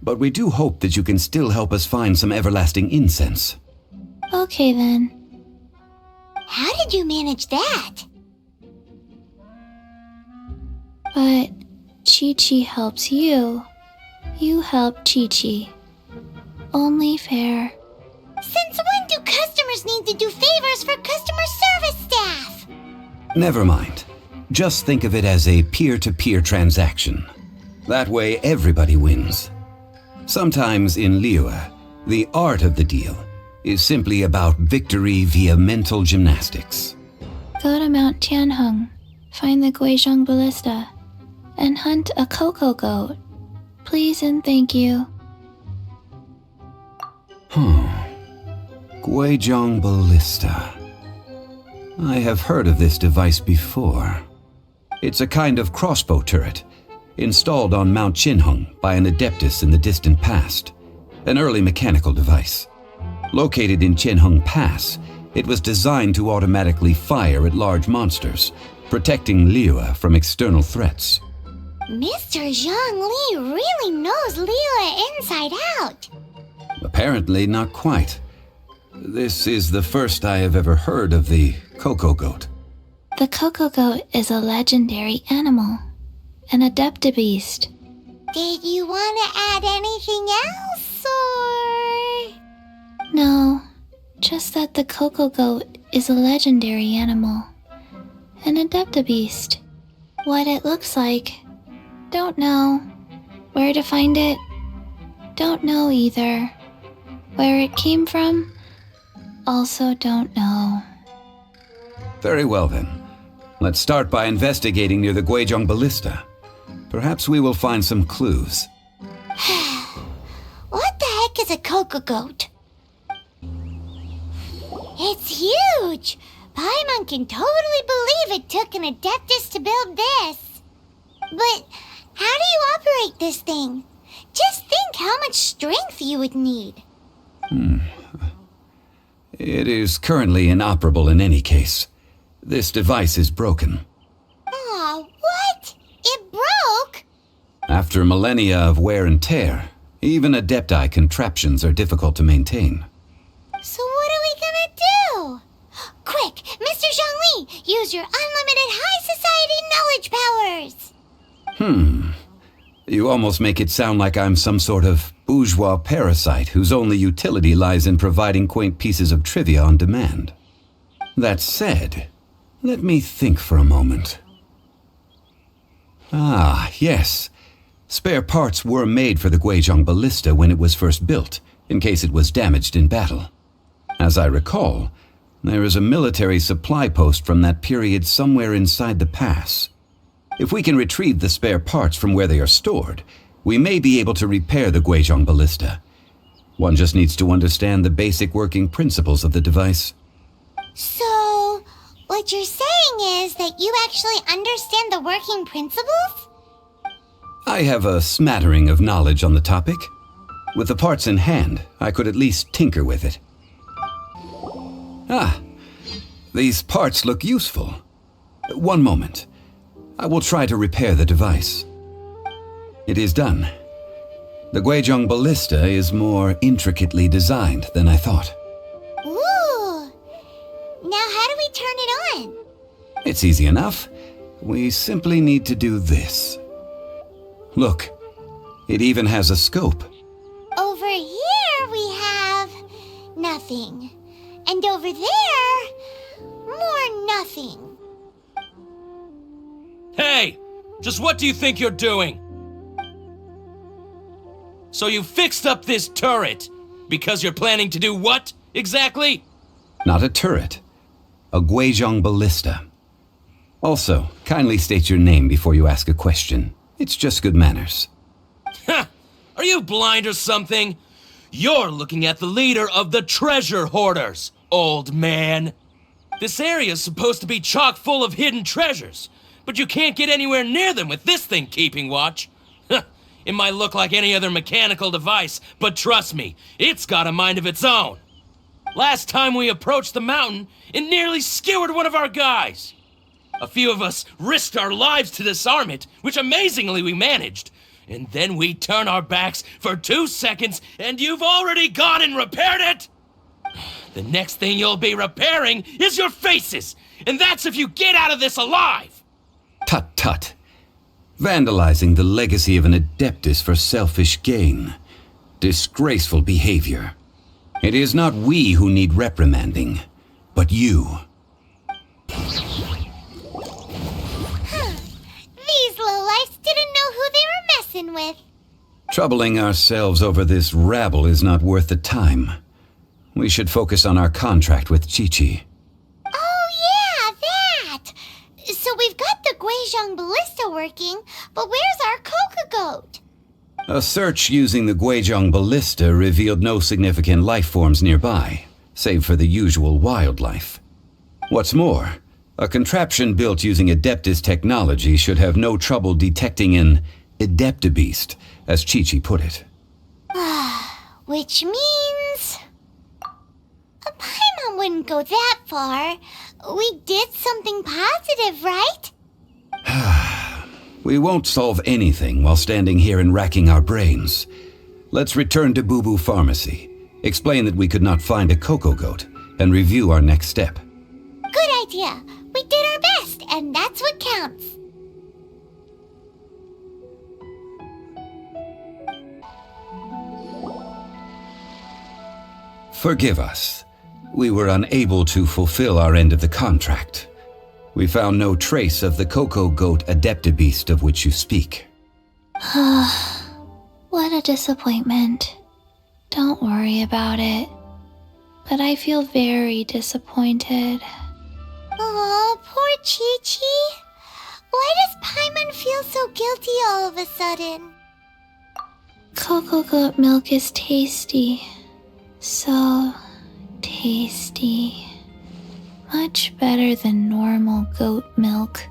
But we do hope that you can still help us find some everlasting incense. Okay then. How did you manage that? But Chi-Chi helps you. You help Chi-Chi. Only fair. Since when do customers need to do favors for customer service staff? Never mind. Just think of it as a peer-to-peer transaction. That way everybody wins. Sometimes in Liyue, the art of the deal is simply about victory via mental gymnastics. Go to Mount Tianheng, find the Guizhong Ballista, and hunt a cocoa goat. Please and thank you. Guizhong Ballista. I have heard of this device before. It's a kind of crossbow turret, installed on Mount Qinheng by an adeptus in the distant past, an early mechanical device. Located in Qinheng Pass, it was designed to automatically fire at large monsters, protecting Liyue from external threats. Mr. Zhongli really knows Liyue inside out. Apparently not quite. This is the first I have ever heard of the cocoa goat. The cocoa goat is a legendary animal, an adeptabeast. Did you want to add anything else, or...? No, just that the cocoa goat is a legendary animal, an adeptabeast. What it looks like, don't know. Where to find it, don't know either. Where it came from, also don't know. Very well then. Let's start by investigating near the Guizhong Ballista. Perhaps we will find some clues. What the heck is a cocoa goat? It's huge! Paimon can totally believe it took an adeptus to build this. But how do you operate this thing? Just think how much strength you would need. It is currently inoperable in any case. This device is broken. Aw, what? It broke? After millennia of wear and tear, even adepti contraptions are difficult to maintain. So what are we gonna do? Quick, Mr. Zhongli, use your unlimited high society knowledge powers! You almost make it sound like I'm some sort of bourgeois parasite whose only utility lies in providing quaint pieces of trivia on demand. That said, let me think for a moment. Ah, yes. Spare parts were made for the Guizhong Ballista when it was first built, in case it was damaged in battle. As I recall, There is a military supply post from that period somewhere inside the pass. If we can retrieve the spare parts from where they are stored, we may be able to repair the Guizhong ballista. One just needs to understand the basic working principles of the device. So, what you're saying is that you actually understand the working principles? I have a smattering of knowledge on the topic. With the parts in hand, I could at least tinker with it. Ah, these parts look useful. One moment. I will try to repair the device. It is done. The Guizhong ballista is more intricately designed than I thought. Ooh! Now how do we turn it on? It's easy enough. We simply need to do this. Look, it even has a scope. Over here we have nothing. And over there, more nothing. Hey! Just what do you think you're doing? So you fixed up this turret because you're planning to do what, exactly? Not a turret. A Guizhong ballista. Also, kindly state your name before you ask a question. It's just good manners. Ha! Are you blind or something? You're looking at the leader of the treasure hoarders, old man. This area's supposed to be chock full of hidden treasures, but you can't get anywhere near them with this thing keeping watch. It might look like any other mechanical device, but trust me, it's got a mind of its own. Last time we approached the mountain, it nearly skewered one of our guys. A few of us risked our lives to disarm it, which amazingly we managed. And then we turn our backs for 2 seconds, and you've already gone and repaired it! The next thing you'll be repairing is your faces, and that's if you get out of this alive! Tut tut. Vandalizing the legacy of an Adeptus for selfish gain. Disgraceful behavior. It is not we who need reprimanding, but you. These lowlifes didn't know who they were messing with. Troubling ourselves over this rabble is not worth the time. We should focus on our contract with Chi-Chi. Oh yeah, that! So we've got the Guizhong ballista working, but where's our Coca goat? A search using the Guizhong ballista revealed no significant life forms nearby, save for the usual wildlife. What's more, a contraption built using Adeptus technology should have no trouble detecting an Adeptabeast, as Chi-Chi put it. Which means... a Paimon wouldn't go that far. We did something positive, right? We won't solve anything while standing here and racking our brains. Let's return to Boo Boo Pharmacy, explain that we could not find a Coco Goat, and review our next step. Good idea. We did our best, and that's what counts. Forgive us. We were unable to fulfill our end of the contract. We found no trace of the Coco Goat Adeptabeast of which you speak. What a disappointment. Don't worry about it. But I feel very disappointed. Aw, poor Chi-Chi. Why does Paimon feel so guilty all of a sudden? Coco goat milk is tasty. So tasty. Much better than normal goat milk.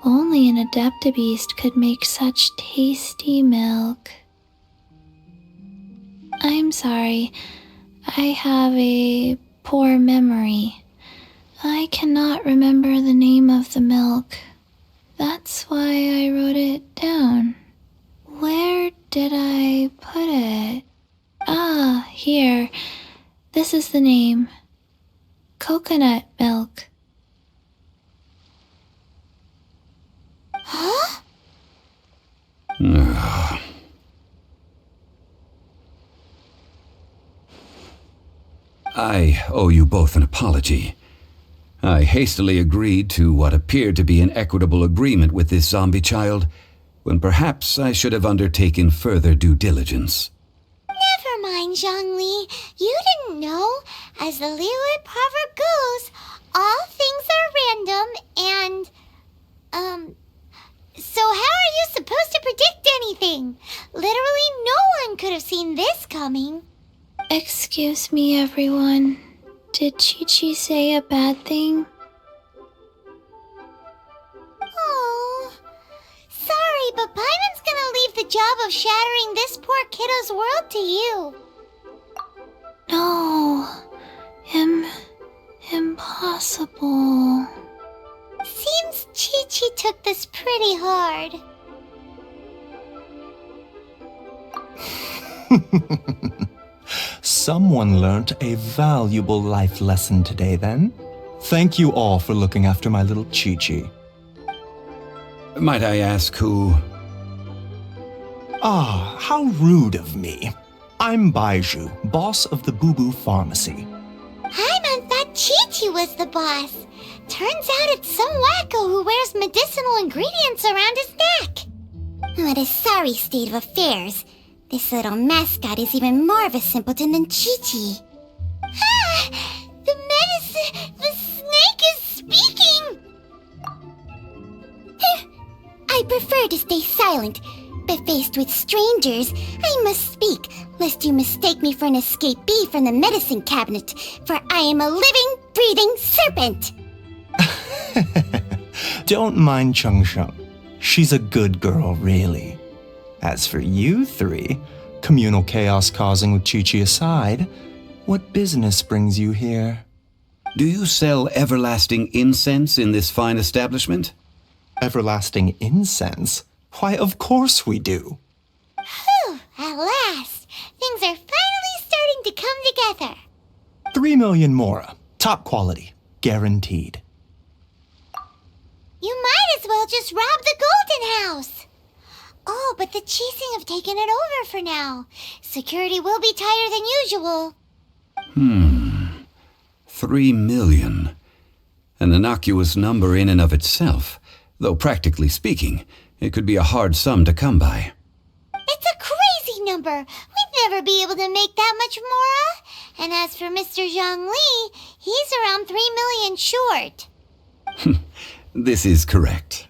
Only an Adeptabeast could make such tasty milk. I'm sorry. I have a poor memory. I cannot remember the name of the milk. That's why I wrote it down. Where did I put it? Ah, here. This is the name. Coconut milk. Huh? I owe you both an apology. I hastily agreed to what appeared to be an equitable agreement with this zombie child, when perhaps I should have undertaken further due diligence. Never mind, Zhongli. You didn't know. As the Liyue proverb goes, all things are random and, so how are you supposed to predict anything? Literally no one could have seen this coming. Excuse me, everyone. Did Chi-Chi say a bad thing? Oh, sorry, but Paimon's gonna leave the job of shattering this poor kiddo's world to you. No. Impossible. Seems Chi-Chi took this pretty hard. Someone learnt a valuable life lesson today, then. Thank you all for looking after my little Chi-Chi. Might I ask who? Ah, how rude of me. I'm Baiju, boss of the Boo Boo Pharmacy. Paimon thought Chi-Chi was the boss. Turns out it's some wacko who wears medicinal ingredients around his neck. What a sorry state of affairs. This little mascot is even more of a simpleton than Chi-Chi. Ah! The snake is speaking! I prefer to stay silent, but faced with strangers, I must speak, lest you mistake me for an escapee from the medicine cabinet, for I am a living, breathing serpent! Don't mind Chung Sheng. She's a good girl, really. As for you three, communal chaos causing with Chi-Chi aside, what business brings you here? Do you sell everlasting incense in this fine establishment? Everlasting incense? Why, of course we do. Whew, at last! Things are finally starting to come together. 3 million mora. Top quality. Guaranteed. You might as well just rob the Golden House. Oh, but the Chising have taken it over for now. Security will be tighter than usual. 3 million. An innocuous number in and of itself, though practically speaking, it could be a hard sum to come by. It's a crazy number. We'd never be able to make that much mora. And as for Mr. Zhongli, he's around 3 million short. This is correct.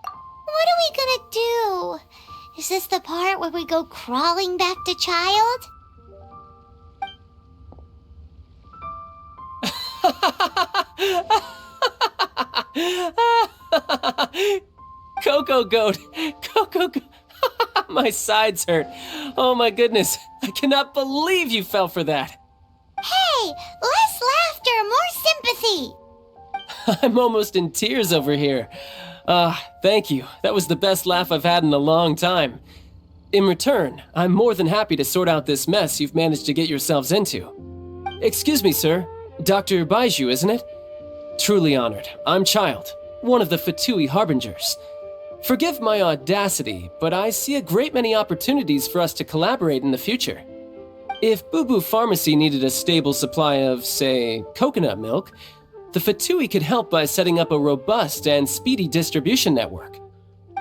What are we gonna do? Is this the part where we go crawling back to child? Coco Goat! Coco Goat! My sides hurt. Oh my goodness. I cannot believe you fell for that. Hey, less laughter, more sympathy. I'm almost in tears over here. Thank you. That was the best laugh I've had in a long time. In return, I'm more than happy to sort out this mess you've managed to get yourselves into. Excuse me, sir. Dr. Baiju, isn't it? Truly honored. I'm Child, one of the Fatui Harbingers. Forgive my audacity, but I see a great many opportunities for us to collaborate in the future. If Boo Boo Pharmacy needed a stable supply of, say, coconut milk, the Fatui could help by setting up a robust and speedy distribution network.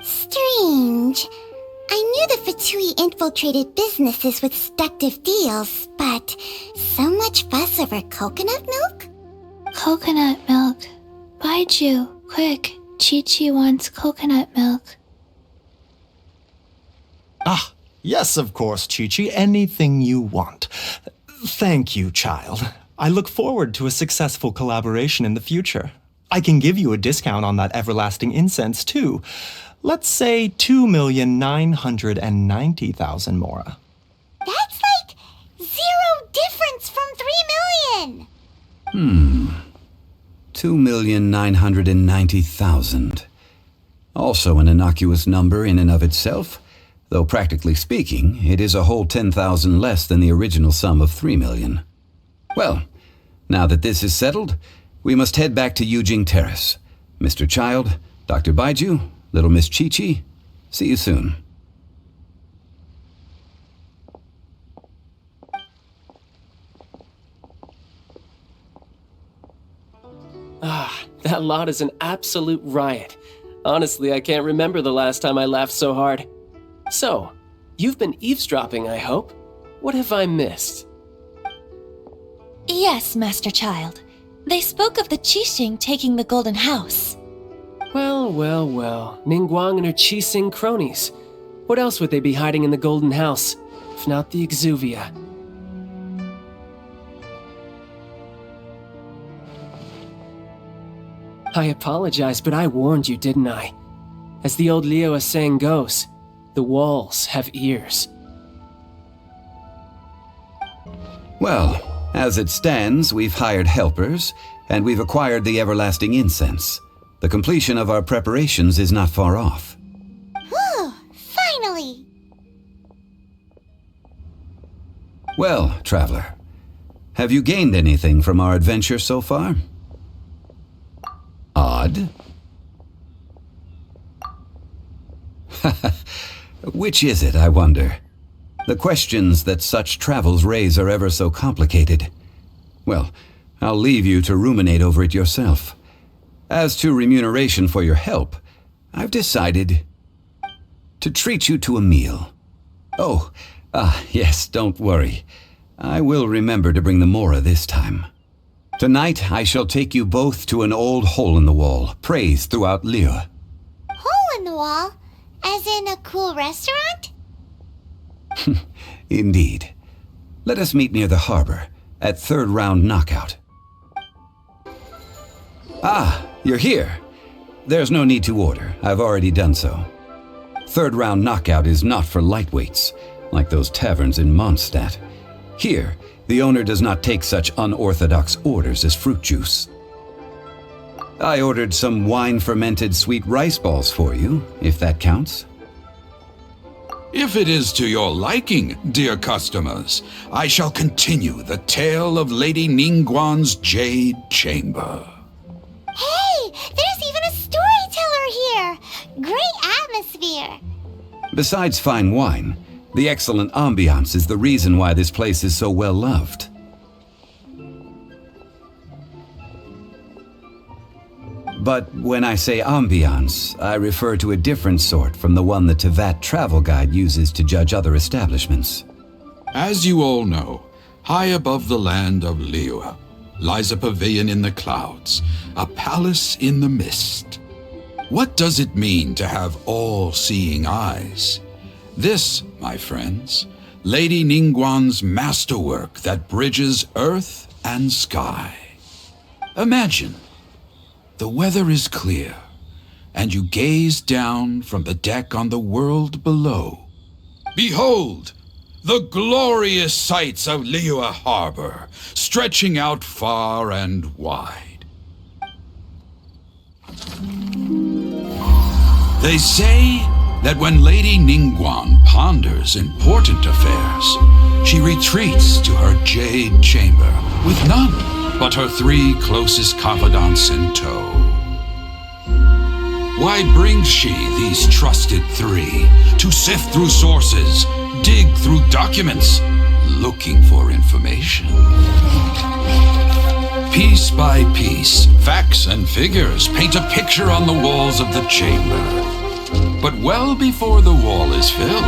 Strange. I knew the Fatui infiltrated businesses with seductive deals, but so much fuss over coconut milk? Coconut milk. Baiju, quick. Chi-Chi wants coconut milk. Ah, yes, of course, Chi-Chi. Anything you want. Thank you, child. I look forward to a successful collaboration in the future. I can give you a discount on that everlasting incense, too. Let's say 2,990,000 mora. That's like 0 difference from 3 million. 2,990,000. Also an innocuous number in and of itself, though practically speaking, it is a whole 10,000 less than the original sum of 3 million. Well, now that this is settled, we must head back to Yujing Terrace. Mr. Child, Dr. Baiju, little Miss Chi-Chi, see you soon. That lot is an absolute riot. Honestly, I can't remember the last time I laughed so hard. So, you've been eavesdropping, I hope? What have I missed? Yes, Master Child. They spoke of the Qixing taking the Golden House. Well, well, well. Ningguang and her Qixing cronies. What else would they be hiding in the Golden House, if not the Exuvia? I apologize, but I warned you, didn't I? As the old Liyue saying goes, the walls have ears. Well, as it stands, we've hired helpers, and we've acquired the everlasting incense. The completion of our preparations is not far off. Whew, finally! Well, traveler, have you gained anything from our adventure so far? Odd. Which is it, I wonder? The questions that such travels raise are ever so complicated. Well, I'll leave you to ruminate over it yourself. As to remuneration for your help, I've decided to treat you to a meal. Oh, yes, don't worry. I will remember to bring the Mora this time. Tonight, I shall take you both to an old hole-in-the-wall, praised throughout Liyue. Hole in the wall? As in a cool restaurant? Indeed. Let us meet near the harbor, at third round knockout. Ah, you're here. There's no need to order. I've already done so. Third round knockout is not for lightweights, like those taverns in Mondstadt. Here, the owner does not take such unorthodox orders as fruit juice. I ordered some wine-fermented sweet rice balls for you, if that counts. If it is to your liking, dear customers, I shall continue the tale of Lady Ningguang's Jade Chamber. Hey, there's even a storyteller here! Great atmosphere! Besides fine wine, the excellent ambiance is the reason why this place is so well loved. But when I say ambiance, I refer to a different sort from the one the Tevat travel guide uses to judge other establishments. As you all know, high above the land of Liyue lies a pavilion in the clouds, a palace in the mist. What does it mean to have all-seeing eyes? This, my friends, Lady Ningguang's masterwork that bridges earth and sky. Imagine, the weather is clear, and you gaze down from the deck on the world below. Behold, the glorious sights of Liyue Harbor, stretching out far and wide. They say that when Lady Ningguang ponders important affairs, she retreats to her jade chamber with none but her 3 closest confidants in tow. Why brings she these trusted 3 to sift through sources, dig through documents, looking for information? Piece by piece, facts and figures paint a picture on the walls of the chamber. But well before the wall is filled,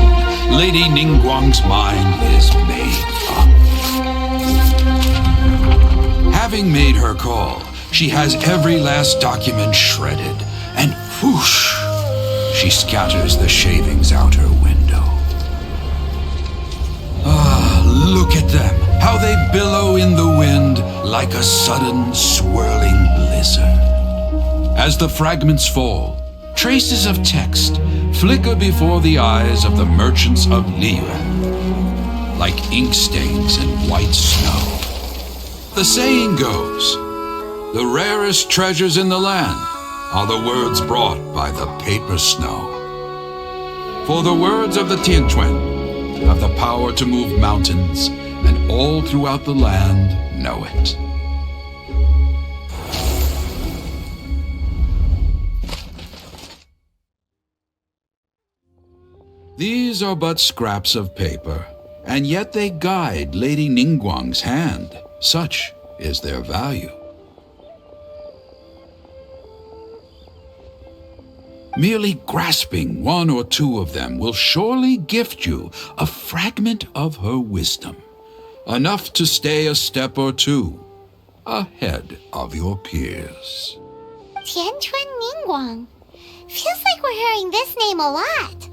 Lady Ningguang's mind is made up. Having made her call, she has every last document shredded, and whoosh, she scatters the shavings out her window. Ah, look at them, how they billow in the wind like a sudden swirling blizzard. As the fragments fall, traces of text flicker before the eyes of the merchants of Liyue, like ink stains in white snow. The saying goes, the rarest treasures in the land are the words brought by the paper snow. For the words of the Tianquan have the power to move mountains, and all throughout the land know it. These are but scraps of paper, and yet they guide Lady Ningguang's hand. Such is their value. Merely grasping one or two of them will surely gift you a fragment of her wisdom, enough to stay a step or two ahead of your peers. Tianquan Ningguang. Feels like we're hearing this name a lot.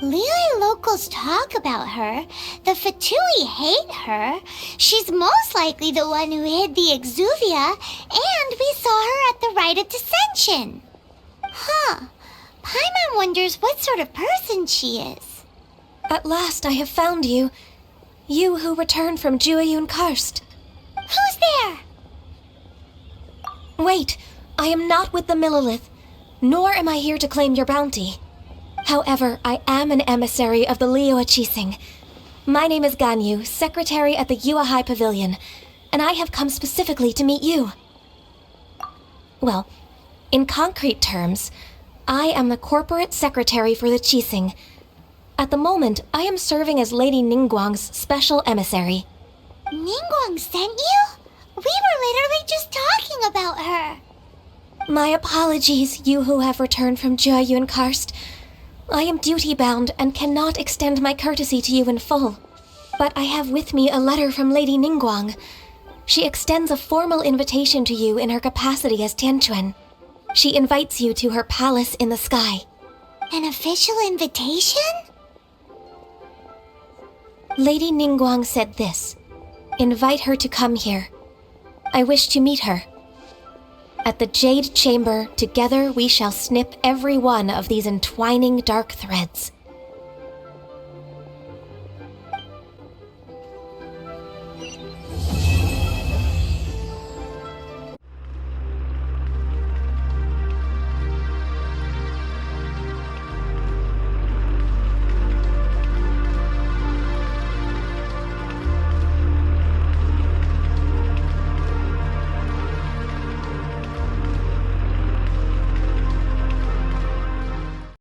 Liyue locals talk about her. The Fatui hate her. She's most likely the one who hid the Exuvia, and we saw her at the Rite of Dissension. Huh. Paimon wonders what sort of person she is. At last I have found you. You who returned from Jueyun Karst. Who's there? Wait, I am not with the Millelith, nor am I here to claim your bounty. However, I am an emissary of the Liyue Qixing. My name is Ganyu, secretary at the Yue High Pavilion, and I have come specifically to meet you. Well, in concrete terms, I am the corporate secretary for the Qixing. At the moment, I am serving as Lady Ningguang's special emissary. Ningguang sent you? We were literally just talking about her. My apologies, you who have returned from Jueyun Karst. I am duty-bound and cannot extend my courtesy to you in full. But I have with me a letter from Lady Ningguang. She extends a formal invitation to you in her capacity as Tianquan. She invites you to her palace in the sky. An official invitation? Lady Ningguang said this. Invite her to come here. I wish to meet her. At the Jade Chamber, together we shall snip every one of these entwining dark threads.